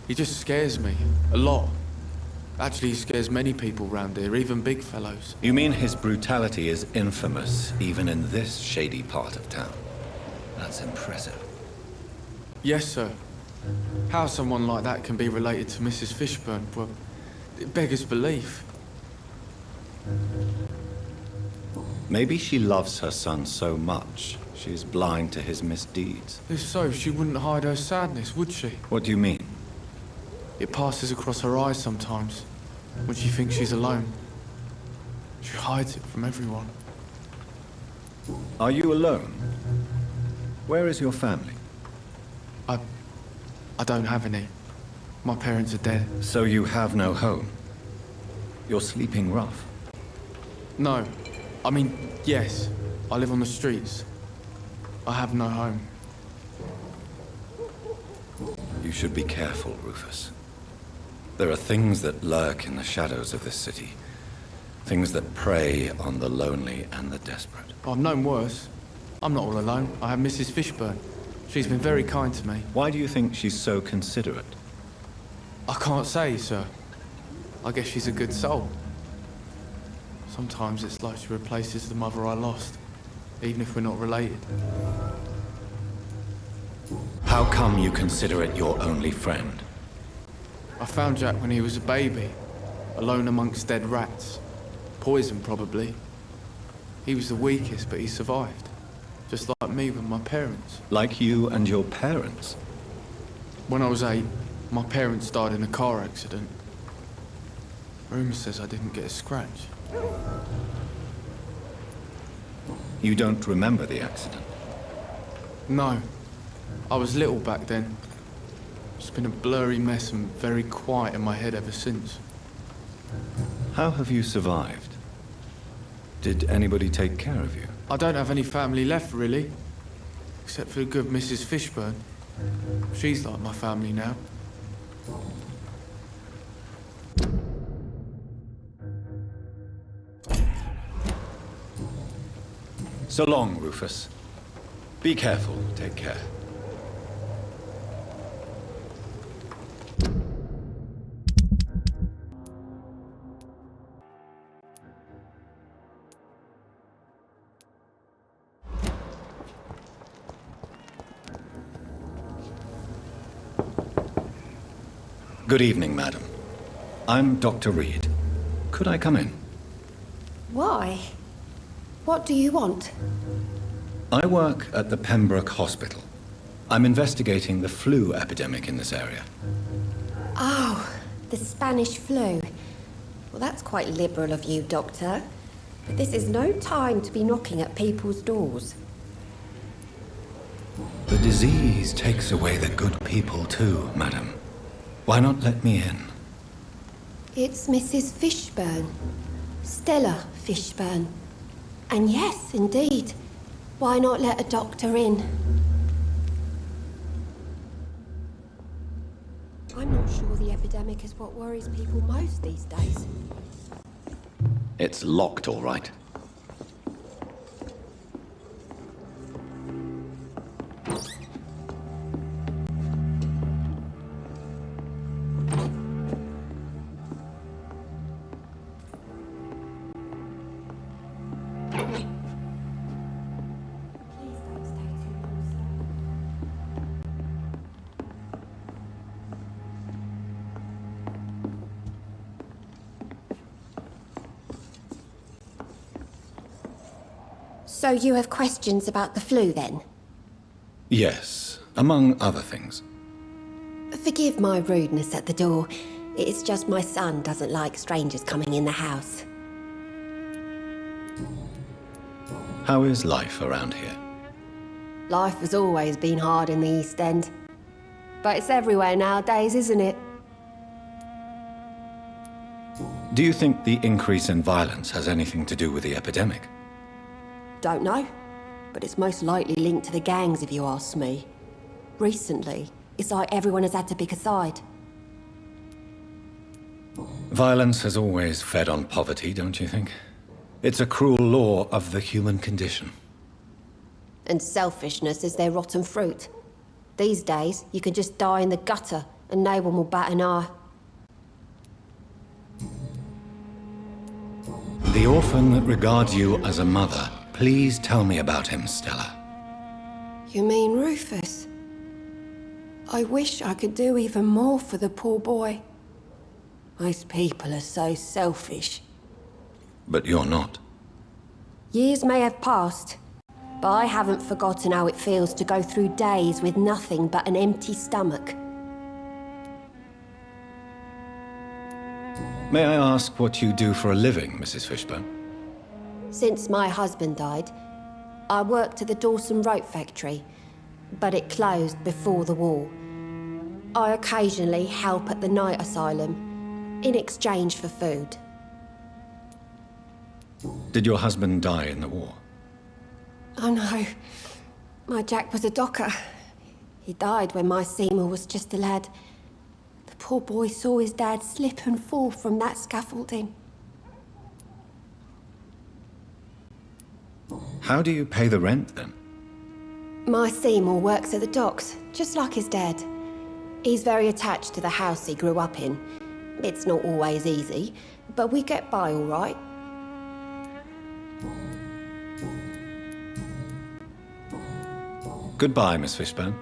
he just scares me. A lot. Actually, he scares many people round here, even big fellows. You mean his brutality is infamous, even in this shady part of town? That's impressive. Yes, sir. How someone like that can be related to Mrs. Fishburne, well, it beggars belief. Maybe she loves her son so much, she's blind to his misdeeds. If so, she wouldn't hide her sadness, would she? What do you mean? It passes across her eyes sometimes, when she thinks she's alone. She hides it from everyone. Are you alone? Where is your family? I don't have any. My parents are dead. So you have no home? You're sleeping rough? No. I mean, yes. I live on the streets. I have no home. You should be careful, Rufus. There are things that lurk in the shadows of this city. Things that prey on the lonely and the desperate. I've known worse. I'm not all alone. I have Mrs. Fishburne. She's been very kind to me. Why do you think she's so considerate? I can't say, sir. I guess she's a good soul. Sometimes it's like she replaces the mother I lost, even if we're not related. How come you consider it your only friend? I found Jack when he was a baby, alone amongst dead rats. Poison, probably. He was the weakest, but he survived. Just like me with my parents. Like you and your parents? When I was 8, my parents died in a car accident. Rumour says I didn't get a scratch. You don't remember the accident? No. I was little back then. It's been a blurry mess and very quiet in my head ever since. How have you survived? Did anybody take care of you? I don't have any family left, really. Except for the good Mrs. Fishburne. She's like my family now. So long, Rufus. Be careful. Take care. Good evening, madam. I'm Dr. Reed. Could I come in? Why? What do you want? I work at the Pembroke Hospital. I'm investigating the flu epidemic in this area. Oh, the Spanish flu. Well, that's quite liberal of you, Doctor. But this is no time to be knocking at people's doors. The disease takes away the good people too, madam. Why not let me in? It's Mrs. Fishburne. Stella Fishburne. And yes, indeed. Why not let a doctor in? I'm not sure the epidemic is what worries people most these days. It's locked, all right. So you have questions about the flu, then? Yes, among other things. Forgive my rudeness at the door. It's just my son doesn't like strangers coming in the house. How is life around here? Life has always been hard in the East End. But it's everywhere nowadays, isn't it? Do you think the increase in violence has anything to do with the epidemic? Don't know. But it's most likely linked to the gangs, if you ask me. Recently, it's like everyone has had to pick a side. Violence has always fed on poverty, don't you think? It's a cruel law of the human condition. And selfishness is their rotten fruit. These days, you can just die in the gutter and no one will bat an eye. The orphan that regards you as a mother, please tell me about him, Stella. You mean Rufus? I wish I could do even more for the poor boy. Most people are so selfish. But you're not. Years may have passed, but I haven't forgotten how it feels to go through days with nothing but an empty stomach. May I ask what you do for a living, Mrs. Fishburne? Since my husband died, I worked at the Dawson Rope Factory, but it closed before the war. I occasionally help at the night asylum, in exchange for food. Did your husband die in the war? Oh no, my Jack was a docker. He died when my Seymour was just a lad. The poor boy saw his dad slip and fall from that scaffolding. How do you pay the rent, then? My Seymour works at the docks, just like his dad. He's very attached to the house he grew up in. It's not always easy, but we get by all right. Goodbye, Miss Fishburne.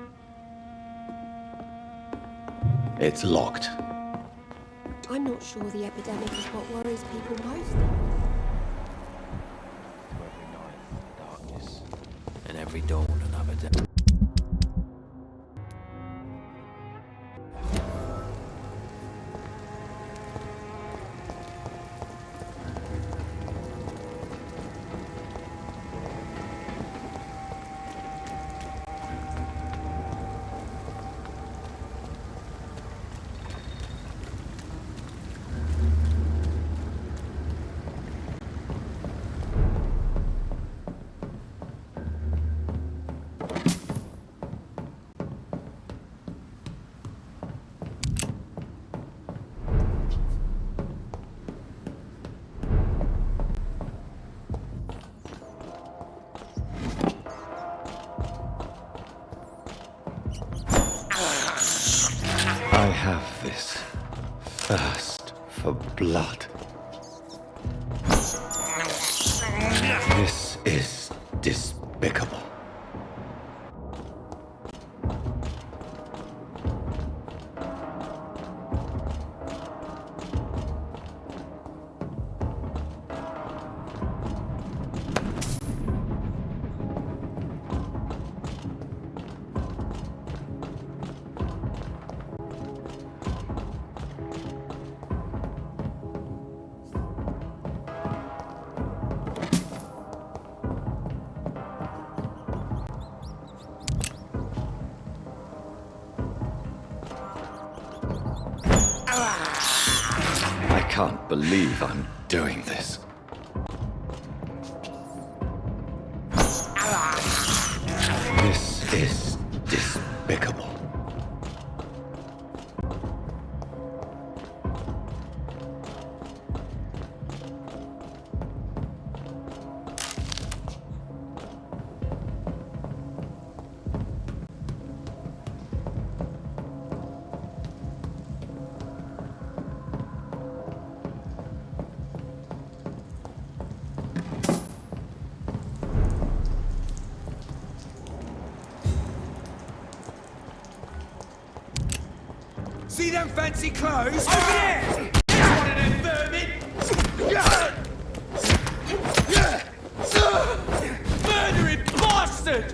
It's locked. I'm not sure the epidemic is what worries people most. Every night, darkness, and every dawn another day. I have this thirst for blood. This is despicable. can't believe I'm doing this. This is despicable. See them fancy clothes? Over there! It's one of them vermin! Murdering bastard!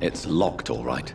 It's locked, all right.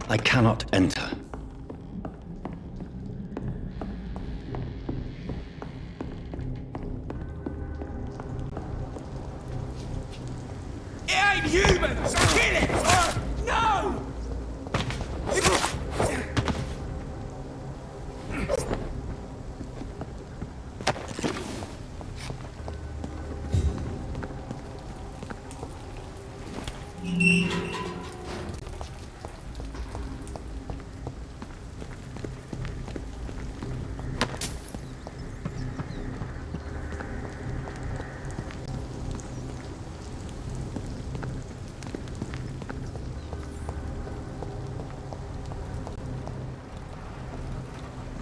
I cannot enter. It ain't human! So kill it! No!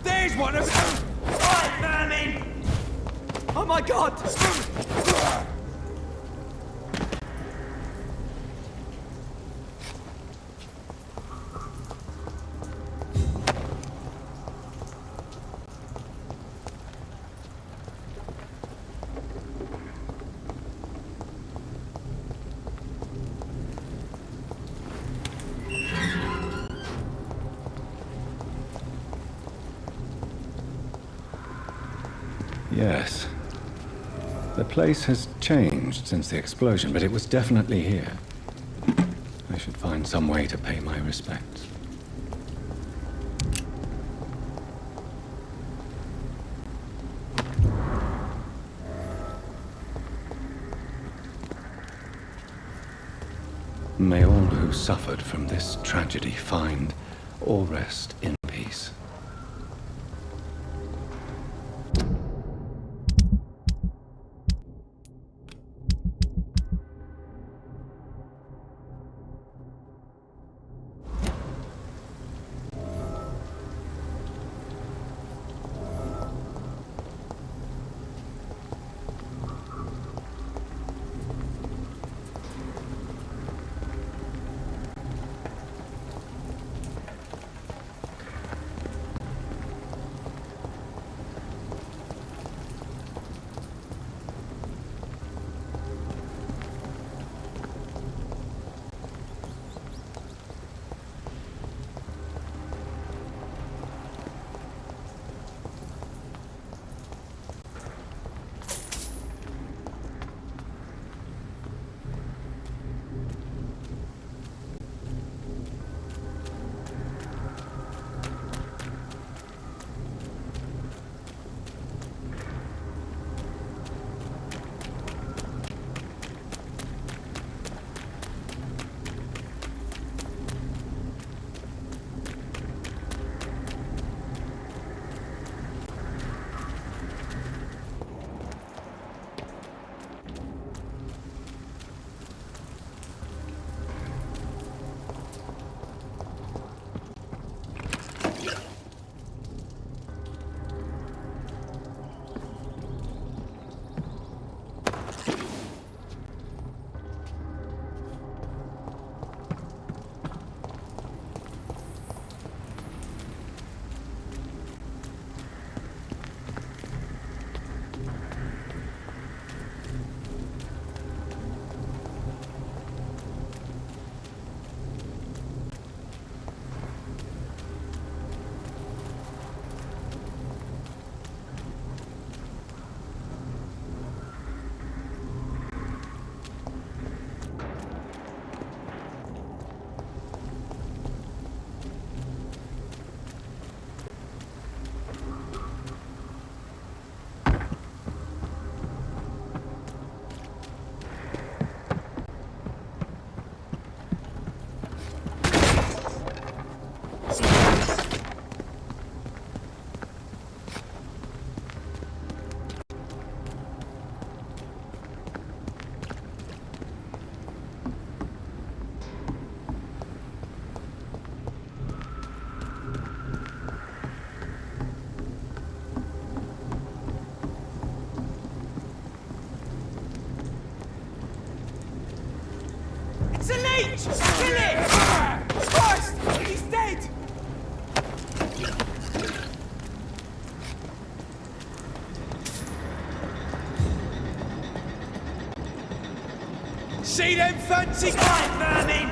There's one of them! Right, vermin! Oh my god! Yes. The place has changed since the explosion, but it was definitely here. I should find some way to pay my respects. May all who suffered from this tragedy find or rest in peace. It's a leech! Kill it! Christ! He's dead! See them fancy vermin!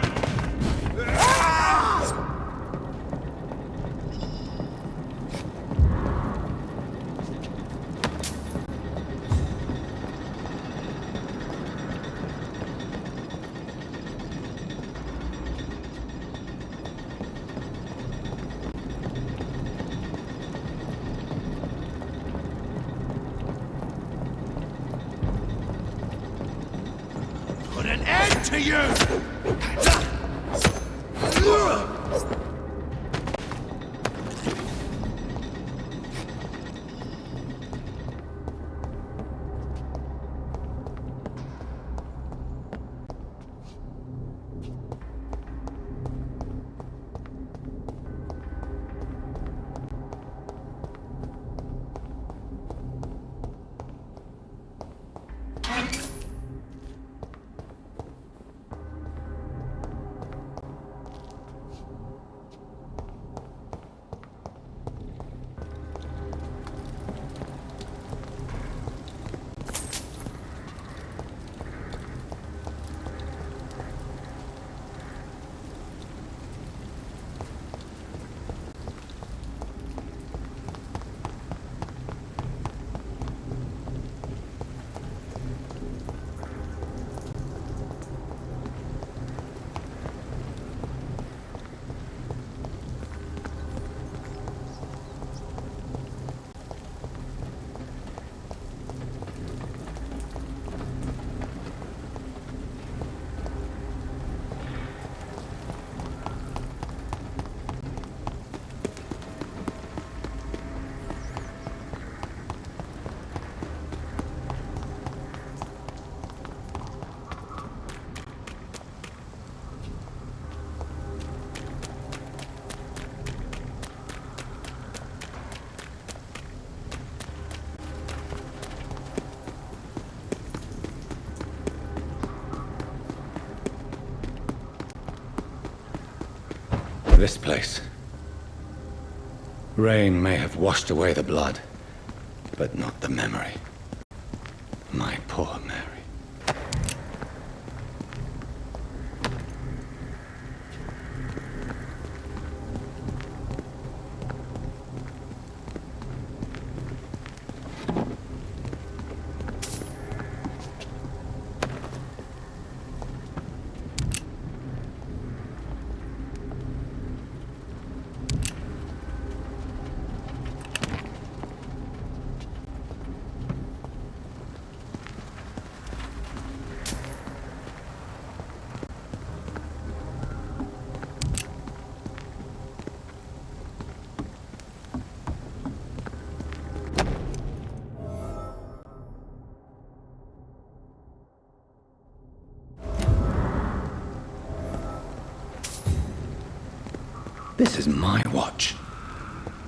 Put an end to you! This place. Rain may have washed away the blood, but not the memory. My poor Mary. This is my watch.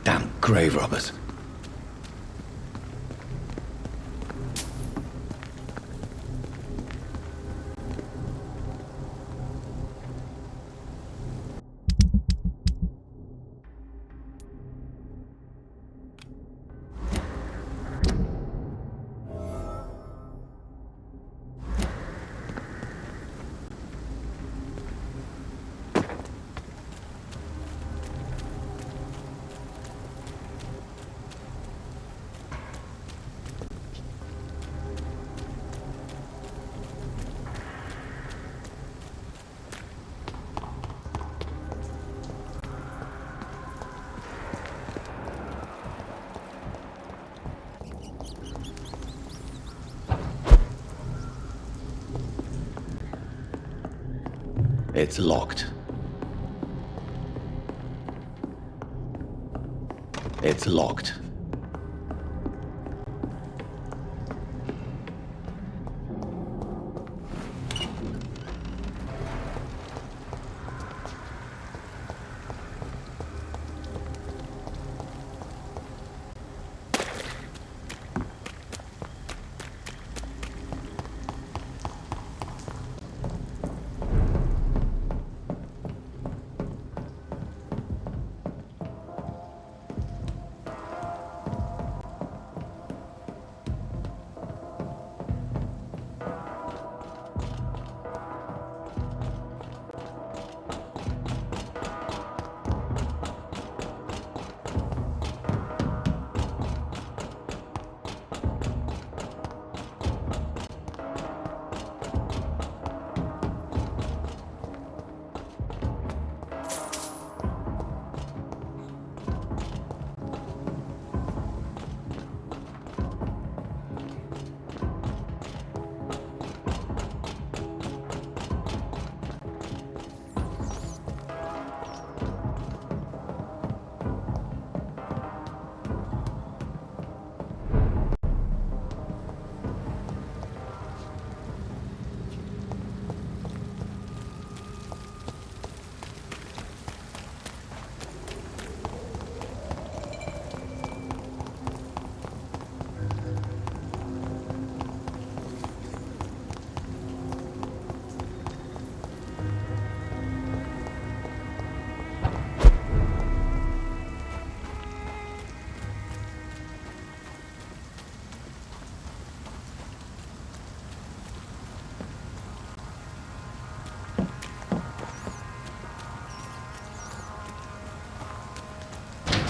Damn grave robbers. It's locked. It's locked.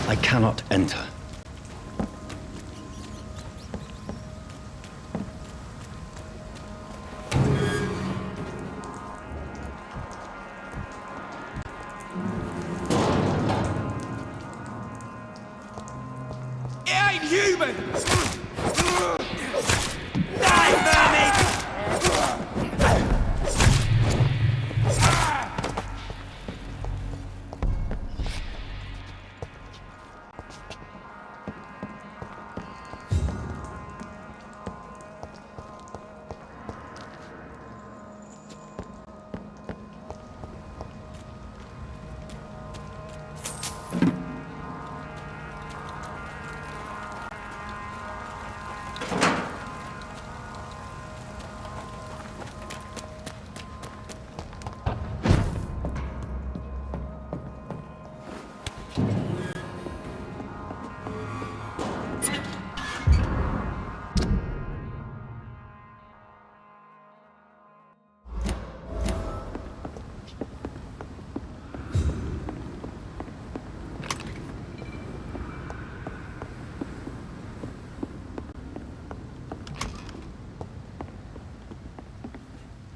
I cannot enter. It ain't human! Die, vermin!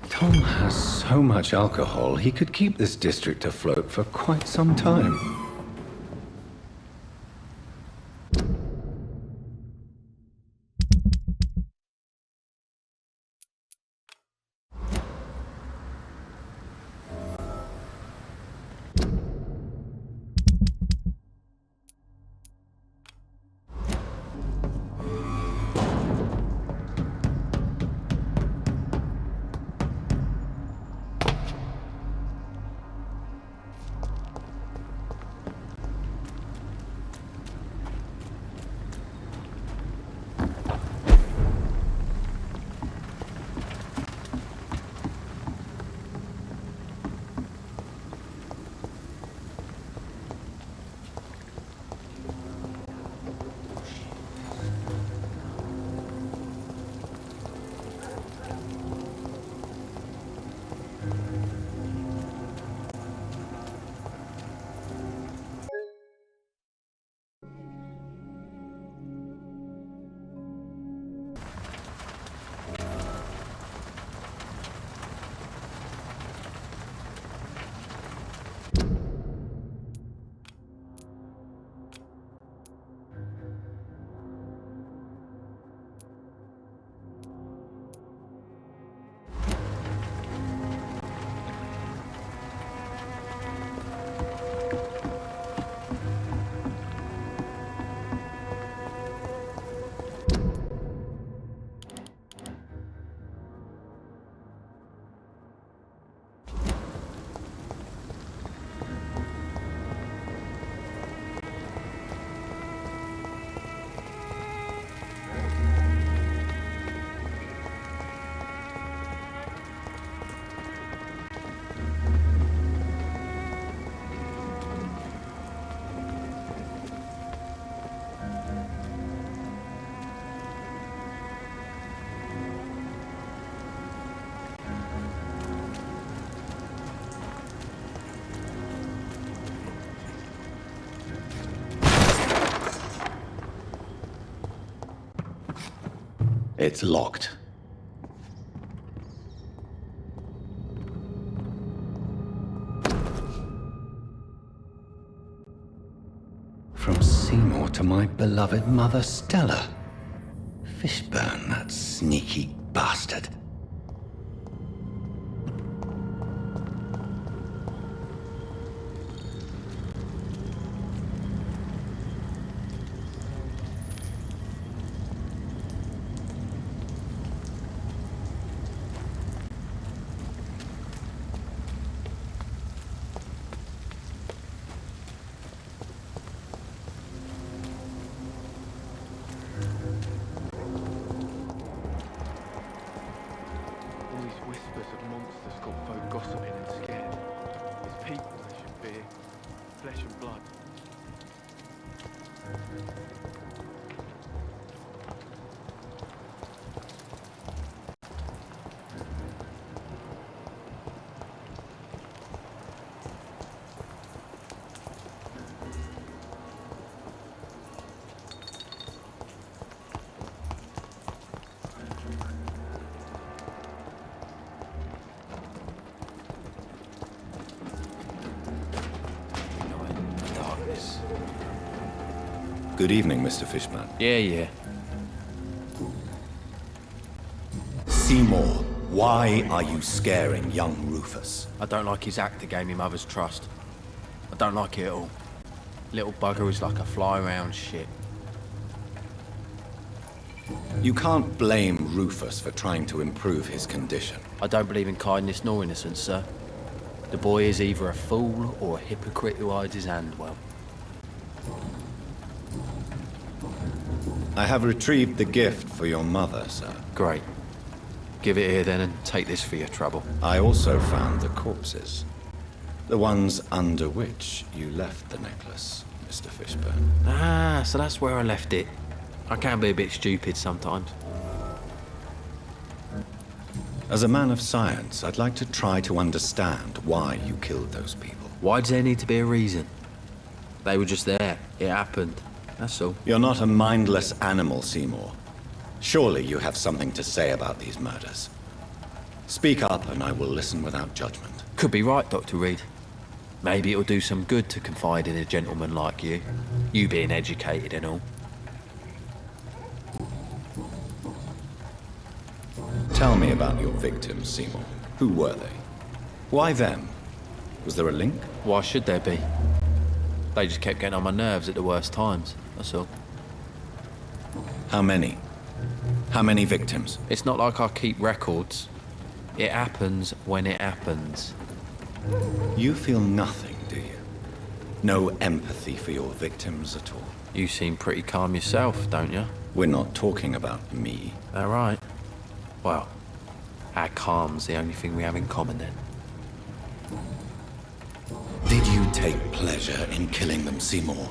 Tom has so much alcohol, he could keep this district afloat for quite some time. It's locked. From Seymour to my beloved mother Stella. Fishburne, that sneaky bastard. Good evening, Mr. Fishburne. Yeah. Seymour, why are you scaring young Rufus? I don't like his act to gain me mother's trust. I don't like it at all. Little bugger is like a fly around shit. You can't blame Rufus for trying to improve his condition. I don't believe in kindness nor innocence, sir. The boy is either a fool or a hypocrite who hides his hand well. I have retrieved the gift for your mother, sir. Great. Give it here then and take this for your trouble. I also found the corpses. The ones under which you left the necklace, Mr. Fishburne. Ah, so that's where I left it. I can be a bit stupid sometimes. As a man of science, I'd like to try to understand why you killed those people. Why does there need to be a reason? They were just there. It happened. That's all. You're not a mindless animal, Seymour. Surely you have something to say about these murders. Speak up and I will listen without judgment. Could be right, Dr. Reed. Maybe it'll do some good to confide in a gentleman like you. You being educated and all. Tell me about your victims, Seymour. Who were they? Why them? Was there a link? Why should there be? They just kept getting on my nerves at the worst times, that's all. How many? How many victims? It's not like I keep records. It happens when it happens. You feel nothing, do you? No empathy for your victims at all? You seem pretty calm yourself, don't you? We're not talking about me. All right. Well, our calm's the only thing we have in common then. Did you take pleasure in killing them, Seymour?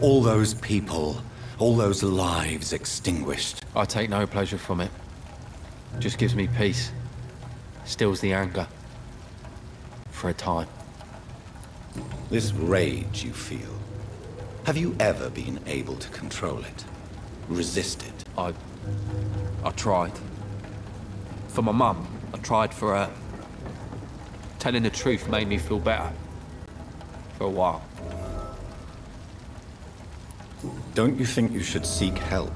All those people, all those lives extinguished. I take no pleasure from it. Just gives me peace. Stills the anger. For a time. This rage you feel, have you ever been able to control it? Resist it? I tried. For my mum, I tried for her. Telling the truth made me feel better. For a while. Don't you think you should seek help?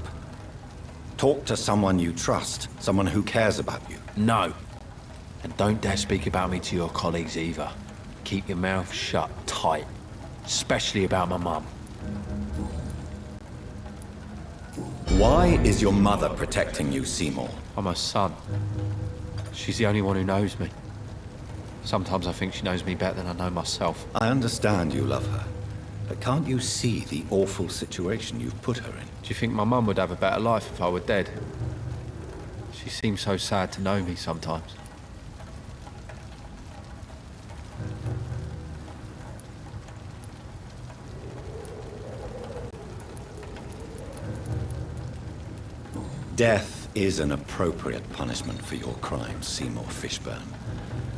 Talk to someone you trust, someone who cares about you. No. And don't dare speak about me to your colleagues either. Keep your mouth shut tight. Especially about my mum. Why is your mother protecting you, Seymour? I'm her son. She's the only one who knows me. Sometimes I think she knows me better than I know myself. I understand you love her, but can't you see the awful situation you've put her in? Do you think my mum would have a better life if I were dead? She seems so sad to know me sometimes. Death is an appropriate punishment for your crimes, Seymour Fishburne.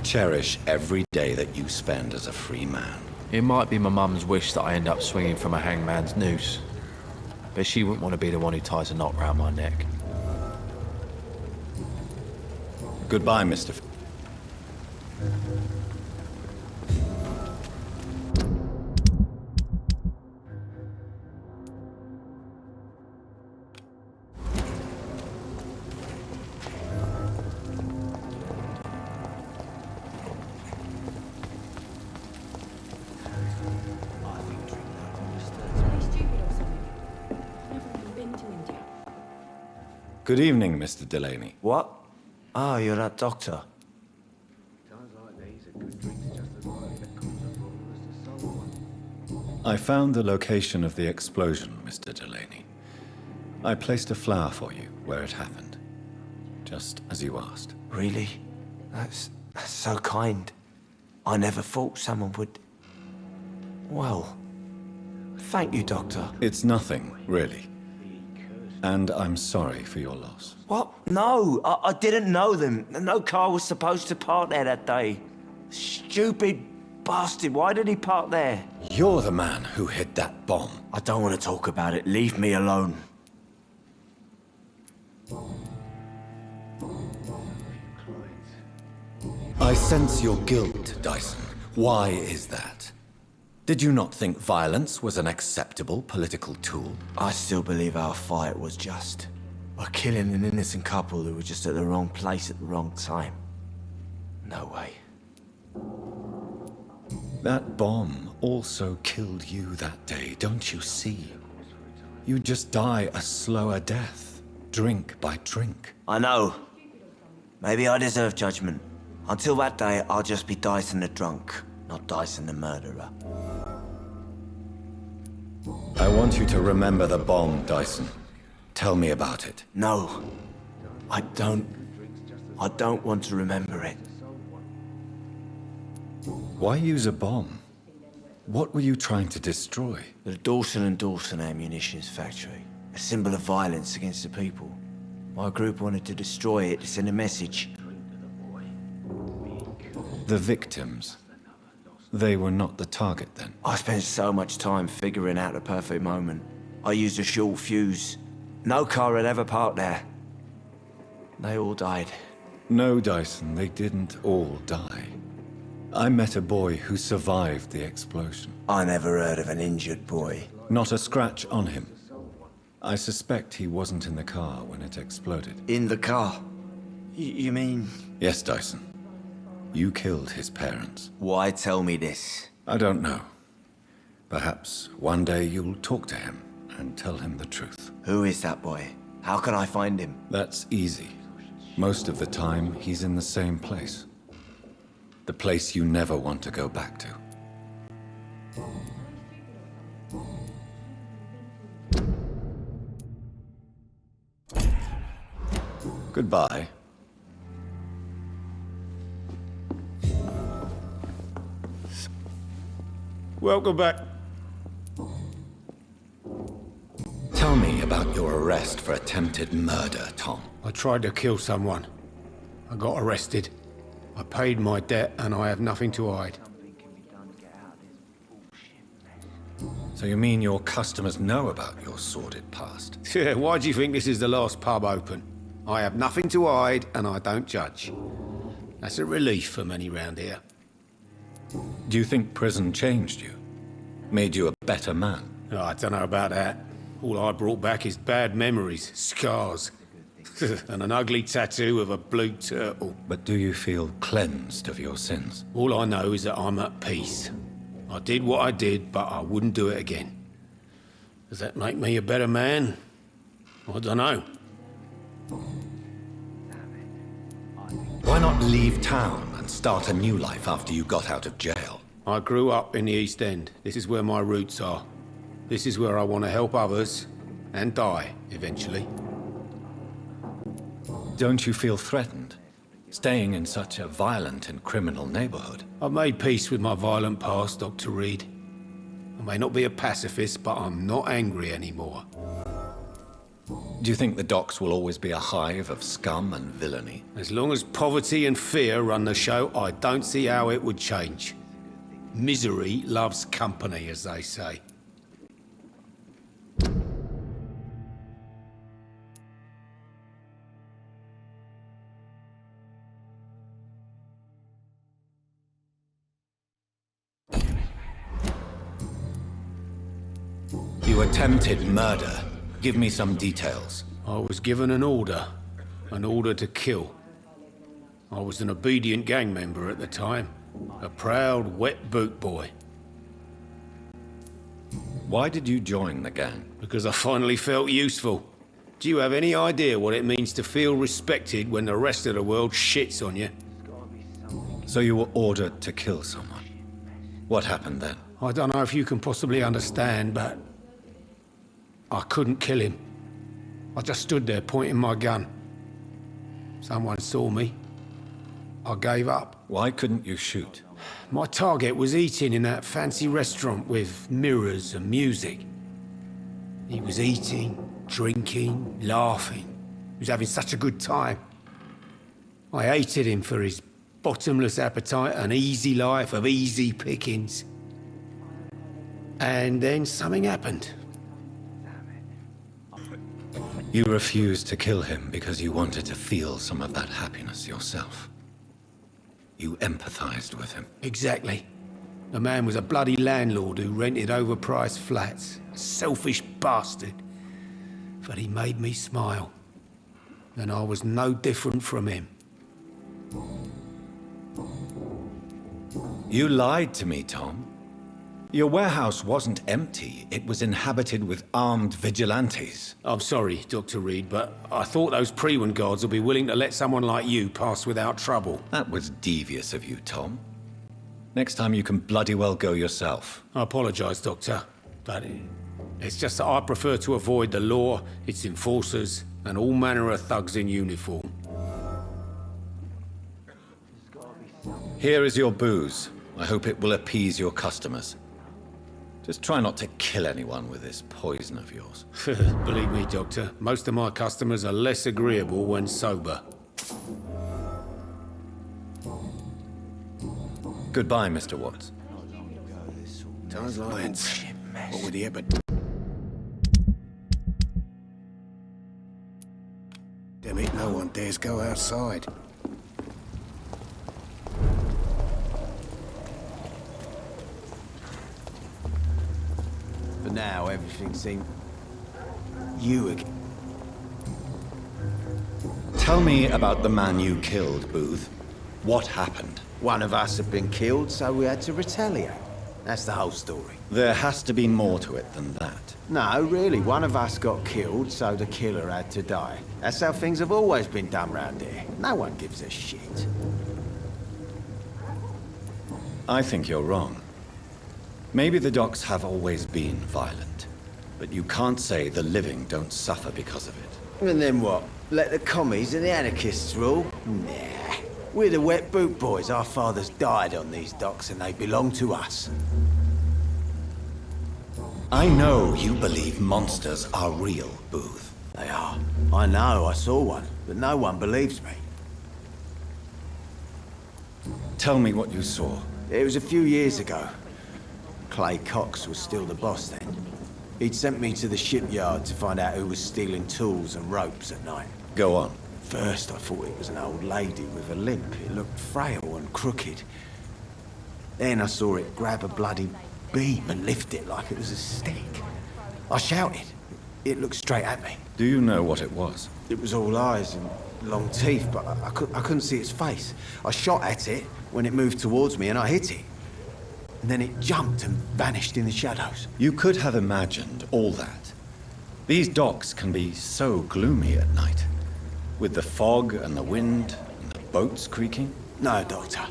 Cherish every day that you spend as a free man. It might be my mum's wish that I end up swinging from a hangman's noose. But she wouldn't want to be the one who ties a knot round my neck. Goodbye, Mr. Good evening, Mr. Delaney. What? Oh, you're that doctor. I found the location of the explosion, Mr. Delaney. I placed a flower for you where it happened, just as you asked. Really? That's so kind. I never thought someone would... Well, thank you, Doctor. It's nothing, really. And I'm sorry for your loss. What? No, I didn't know them. No car was supposed to park there that day. Stupid bastard, why did he park there? You're the man who hid that bomb. I don't want to talk about it. Leave me alone. I sense your guilt, Dyson. Why is that? Did you not think violence was an acceptable political tool? I still believe our fight was just. By killing an innocent couple who were just at the wrong place at the wrong time. No way. That bomb also killed you that day, don't you see? You just die a slower death, drink by drink. I know. Maybe I deserve judgment. Until that day, I'll just be Dyson the drunk, not Dyson the murderer. I want you to remember the bomb, Dyson. Tell me about it. No. I don't want to remember it. Why use a bomb? What were you trying to destroy? The Dawson & Dawson ammunitions factory. A symbol of violence against the people. My group wanted to destroy it to send a message. The victims. They were not the target then. I spent so much time figuring out the perfect moment. I used a short fuse. No car had ever parked there. They all died. No, Dyson, they didn't all die. I met a boy who survived the explosion. I never heard of an injured boy. Not a scratch on him. I suspect he wasn't in the car when it exploded. In the car? You mean... Yes, Dyson. You killed his parents. Why tell me this? I don't know. Perhaps one day you'll talk to him and tell him the truth. Who is that boy? How can I find him? That's easy. Most of the time, he's in the same place. The place you never want to go back to. Goodbye. Welcome back. Tell me about your arrest for attempted murder, Tom. I tried to kill someone. I got arrested. I paid my debt and I have nothing to hide. So you mean your customers know about your sordid past? Yeah, why do you think this is the last pub open? I have nothing to hide and I don't judge. That's a relief for many round here. Do you think prison changed you? Made you a better man? Oh, I don't know about that. All I brought back is bad memories, scars, and an ugly tattoo of a blue turtle. But do you feel cleansed of your sins? All I know is that I'm at peace. I did what I did, but I wouldn't do it again. Does that make me a better man? I don't know. Why not leave town and start a new life after you got out of jail? I grew up in the East End. This is where my roots are. This is where I want to help others and die, eventually. Don't you feel threatened? Staying in such a violent and criminal neighborhood? I've made peace with my violent past, Dr. Reed. I may not be a pacifist, but I'm not angry anymore. Do you think the docks will always be a hive of scum and villainy? As long as poverty and fear run the show, I don't see how it would change. Misery loves company, as they say. You attempted murder. Give me some details. I was given an order to kill. I was an obedient gang member at the time, a proud wet boot boy. Why did you join the gang? Because I finally felt useful. Do you have any idea what it means to feel respected when the rest of the world shits on you? So you were ordered to kill someone. What happened then? I don't know if you can possibly understand, but I couldn't kill him. I just stood there pointing my gun. Someone saw me. I gave up. Why couldn't you shoot? My target was eating in that fancy restaurant with mirrors and music. He was eating, drinking, laughing. He was having such a good time. I hated him for his bottomless appetite and easy life of easy pickings. And then something happened. You refused to kill him because you wanted to feel some of that happiness yourself. You empathized with him. Exactly. The man was a bloody landlord who rented overpriced flats. A selfish bastard. But he made me smile. And I was no different from him. You lied to me, Tom. Your warehouse wasn't empty. It was inhabited with armed vigilantes. I'm sorry, Dr. Reed, but I thought those Prewen guards would be willing to let someone like you pass without trouble. That was devious of you, Tom. Next time you can bloody well go yourself. I apologize, Doctor, but it's just that I prefer to avoid the law, its enforcers, and all manner of thugs in uniform. Here is your booze. I hope it will appease your customers. Just try not to kill anyone with this poison of yours. Believe me, Doctor, most of my customers are less agreeable when sober. Goodbye, Mr. Watts. Times like this. What would he ever... Damn it, no one dares go outside. For now, everything seemed... you again. Tell me about the man you killed, Booth. What happened? One of us had been killed, so we had to retaliate. That's the whole story. There has to be more to it than that. No, really, one of us got killed, so the killer had to die. That's how things have always been done round here. No one gives a shit. I think you're wrong. Maybe the docks have always been violent, but you can't say the living don't suffer because of it. And then what? Let the commies and the anarchists rule? Nah. We're the wet boot boys. Our fathers died on these docks and they belong to us. I know you believe monsters are real, Booth. They are. I know, I saw one, but no one believes me. Tell me what you saw. It was a few years ago. Clay Cox was still the boss then. He'd sent me to the shipyard to find out who was stealing tools and ropes at night. Go on. First, I thought it was an old lady with a limp. It looked frail and crooked. Then I saw it grab a bloody beam and lift it like it was a stick. I shouted. It looked straight at me. Do you know what it was? It was all eyes and long teeth, but I couldn't see its face. I shot at it when it moved towards me and I hit it. And then it jumped and vanished in the shadows. You could have imagined all that. These docks can be so gloomy at night. With the fog and the wind and the boats creaking. No, Doctor.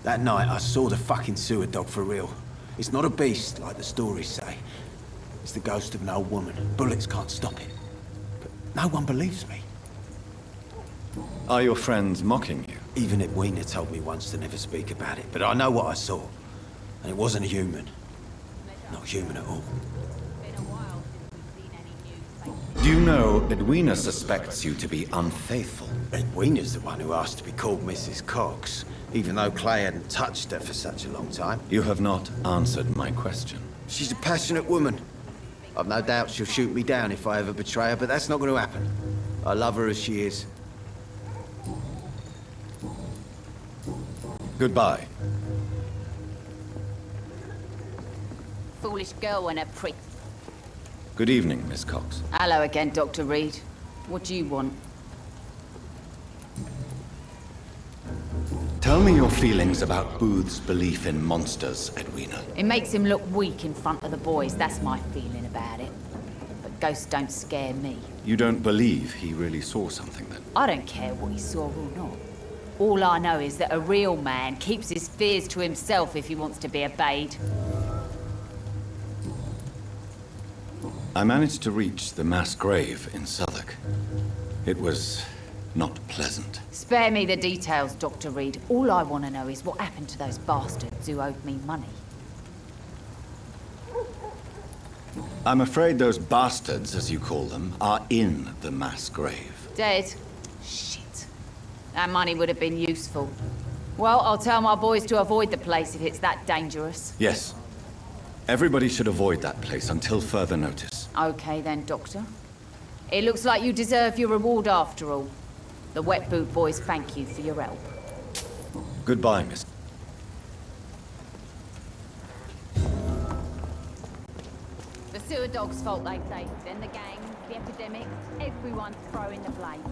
That night I saw the fucking sewer dog for real. It's not a beast like the stories say. It's the ghost of an old woman. Bullets can't stop it. But no one believes me. Are your friends mocking you? Even Edwina told me once to never speak about it, but I know what I saw. And it wasn't a human. Not human at all. Do you know Edwina suspects you to be unfaithful? Edwina's the one who asked to be called Mrs. Cox, even though Clay hadn't touched her for such a long time. You have not answered my question. She's a passionate woman. I've no doubt she'll shoot me down if I ever betray her, but that's not going to happen. I love her as she is. Goodbye. Foolish girl and a prick. Good evening, Miss Cox. Hello again, Dr. Reed. What do you want? Tell me your feelings about Booth's belief in monsters, Edwina. It makes him look weak in front of the boys. That's my feeling about it. But ghosts don't scare me. You don't believe he really saw something, then? I don't care what he saw or not. All I know is that a real man keeps his fears to himself if he wants to be obeyed. I managed to reach the mass grave in Southwark. It was not pleasant. Spare me the details, Dr. Reed. All I want to know is what happened to those bastards who owed me money. I'm afraid those bastards, as you call them, are in the mass grave. Dead? Shit. That money would have been useful. Well, I'll tell my boys to avoid the place if it's that dangerous. Yes. Everybody should avoid that place until further notice. Okay then, Doctor. It looks like you deserve your reward after all. The Wet Boot boys thank you for your help. Goodbye, Miss. The sewer dog's fault, they say. Then the gang, the epidemic, everyone's throwing the blame.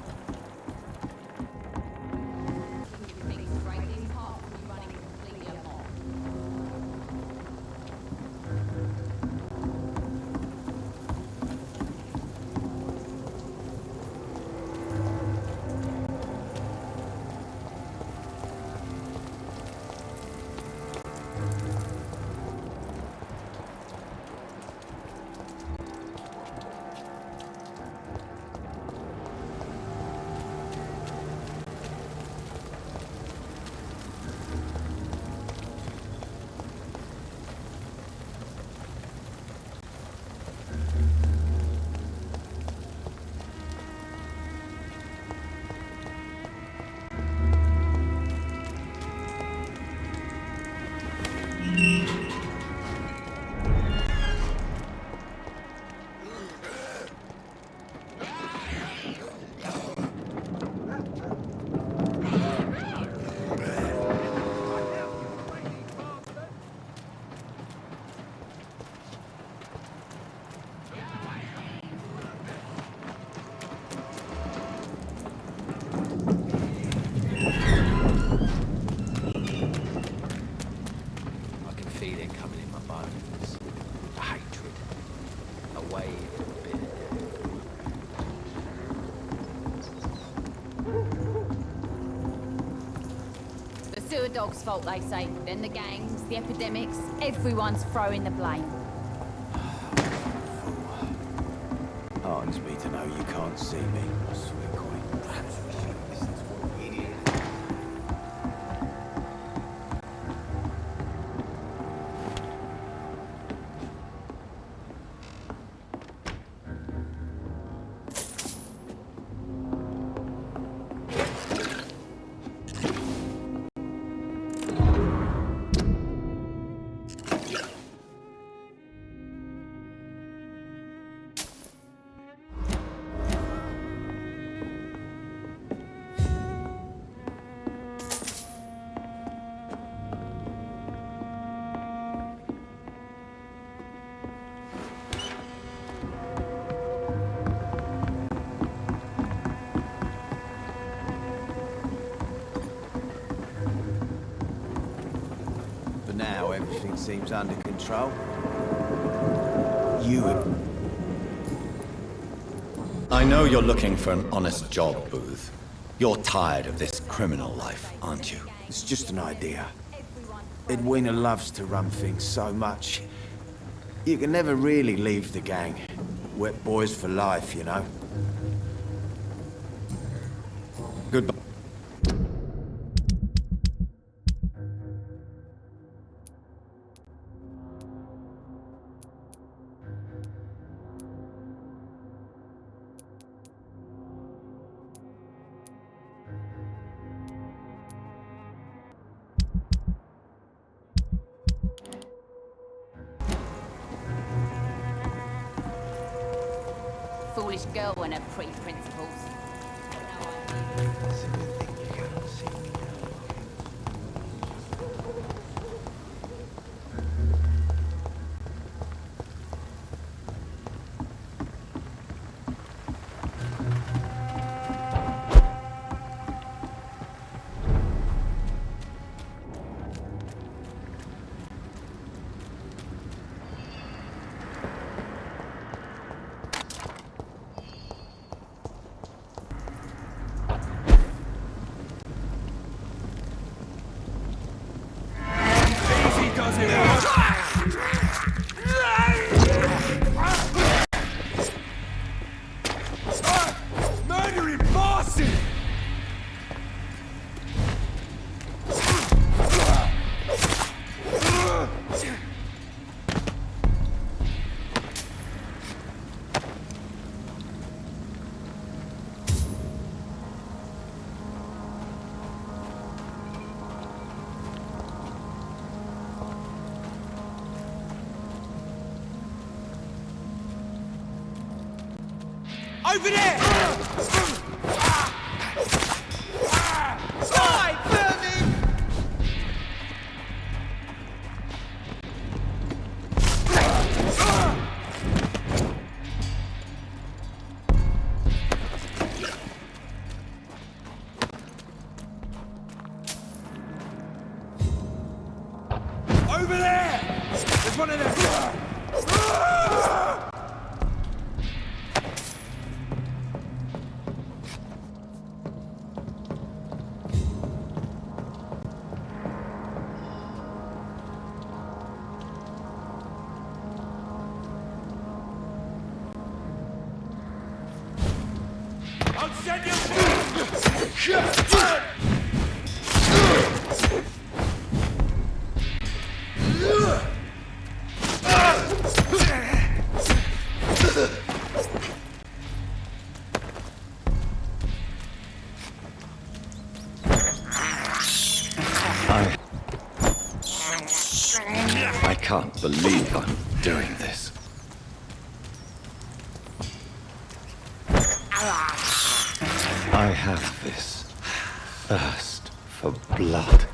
Dog's fault, they say. Then the gangs, the epidemics, everyone's throwing the blame. Heartens me to know you can't see me, my sweet queen. Perhaps we should listen to what we idiot. Now everything seems under control. I know you're looking for an honest job, Booth. You're tired of this criminal life, aren't you? It's just an idea. Edwina loves to run things so much. You can never really leave the gang. Wet boys for life, you know. Goodbye. Foolish girl and her pre-principles. Over there! Die, vermin! Over there! There's one of them! I'll send you! I can't believe I'm doing this. I have this thirst for blood.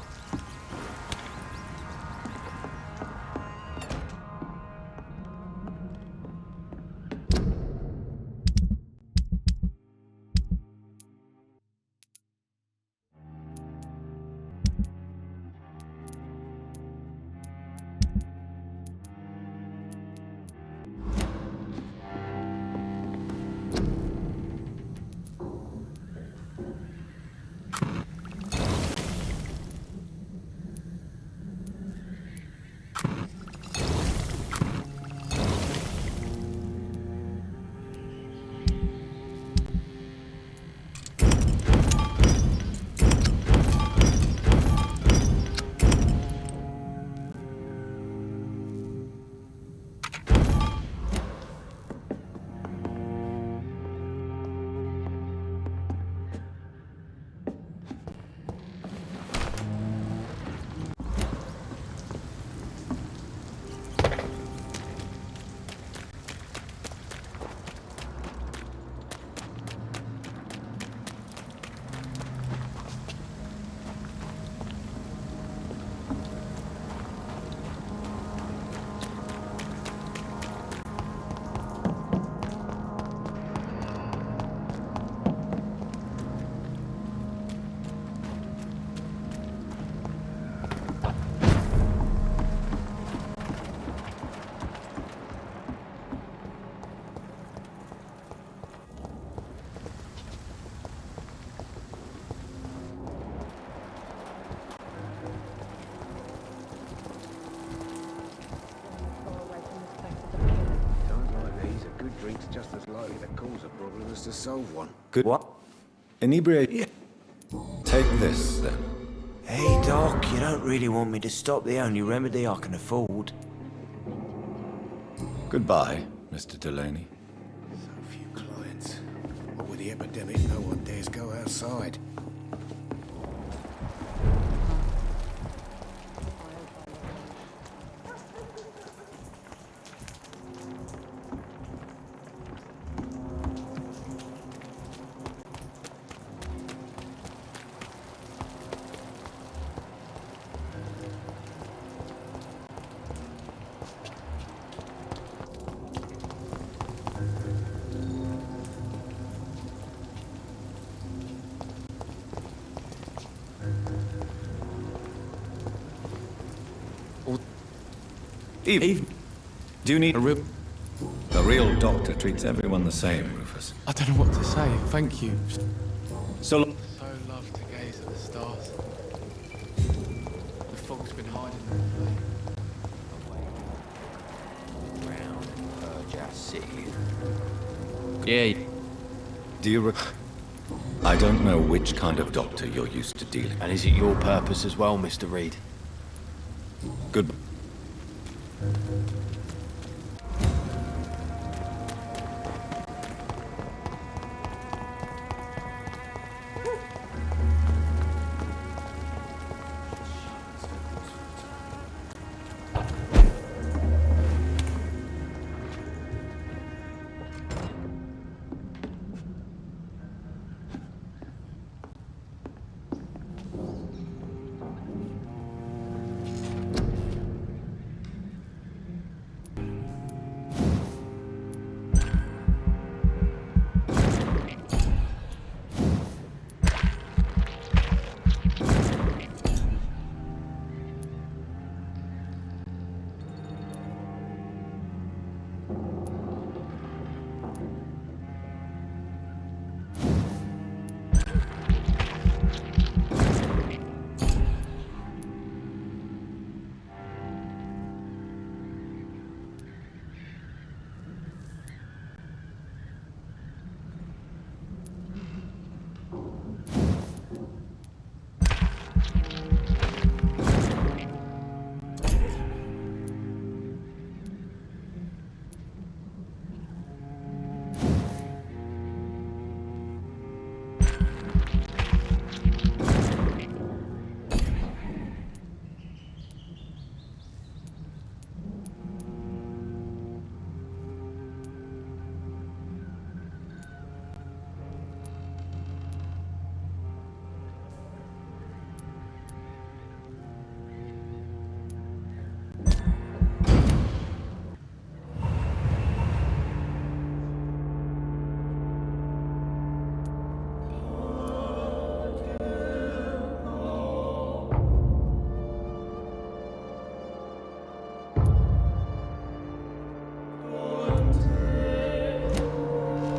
Drink's just as likely to cause a problem as to solve one. Good. What? Inebriate. Yeah. Take this, then. Hey, Doc, you don't really want me to stop the only remedy I can afford. Goodbye, Mr. Delaney. So few clients. What with the epidemic, no one dares go outside. Eve, do you need a real... A real doctor treats everyone the same, Rufus. I don't know what to say. Thank you. So Love to gaze at the stars. The fog's been hiding them. Yeah. do you I don't know which kind of doctor you're used to dealing with. And is it your purpose as well, Mr. Reed? Good.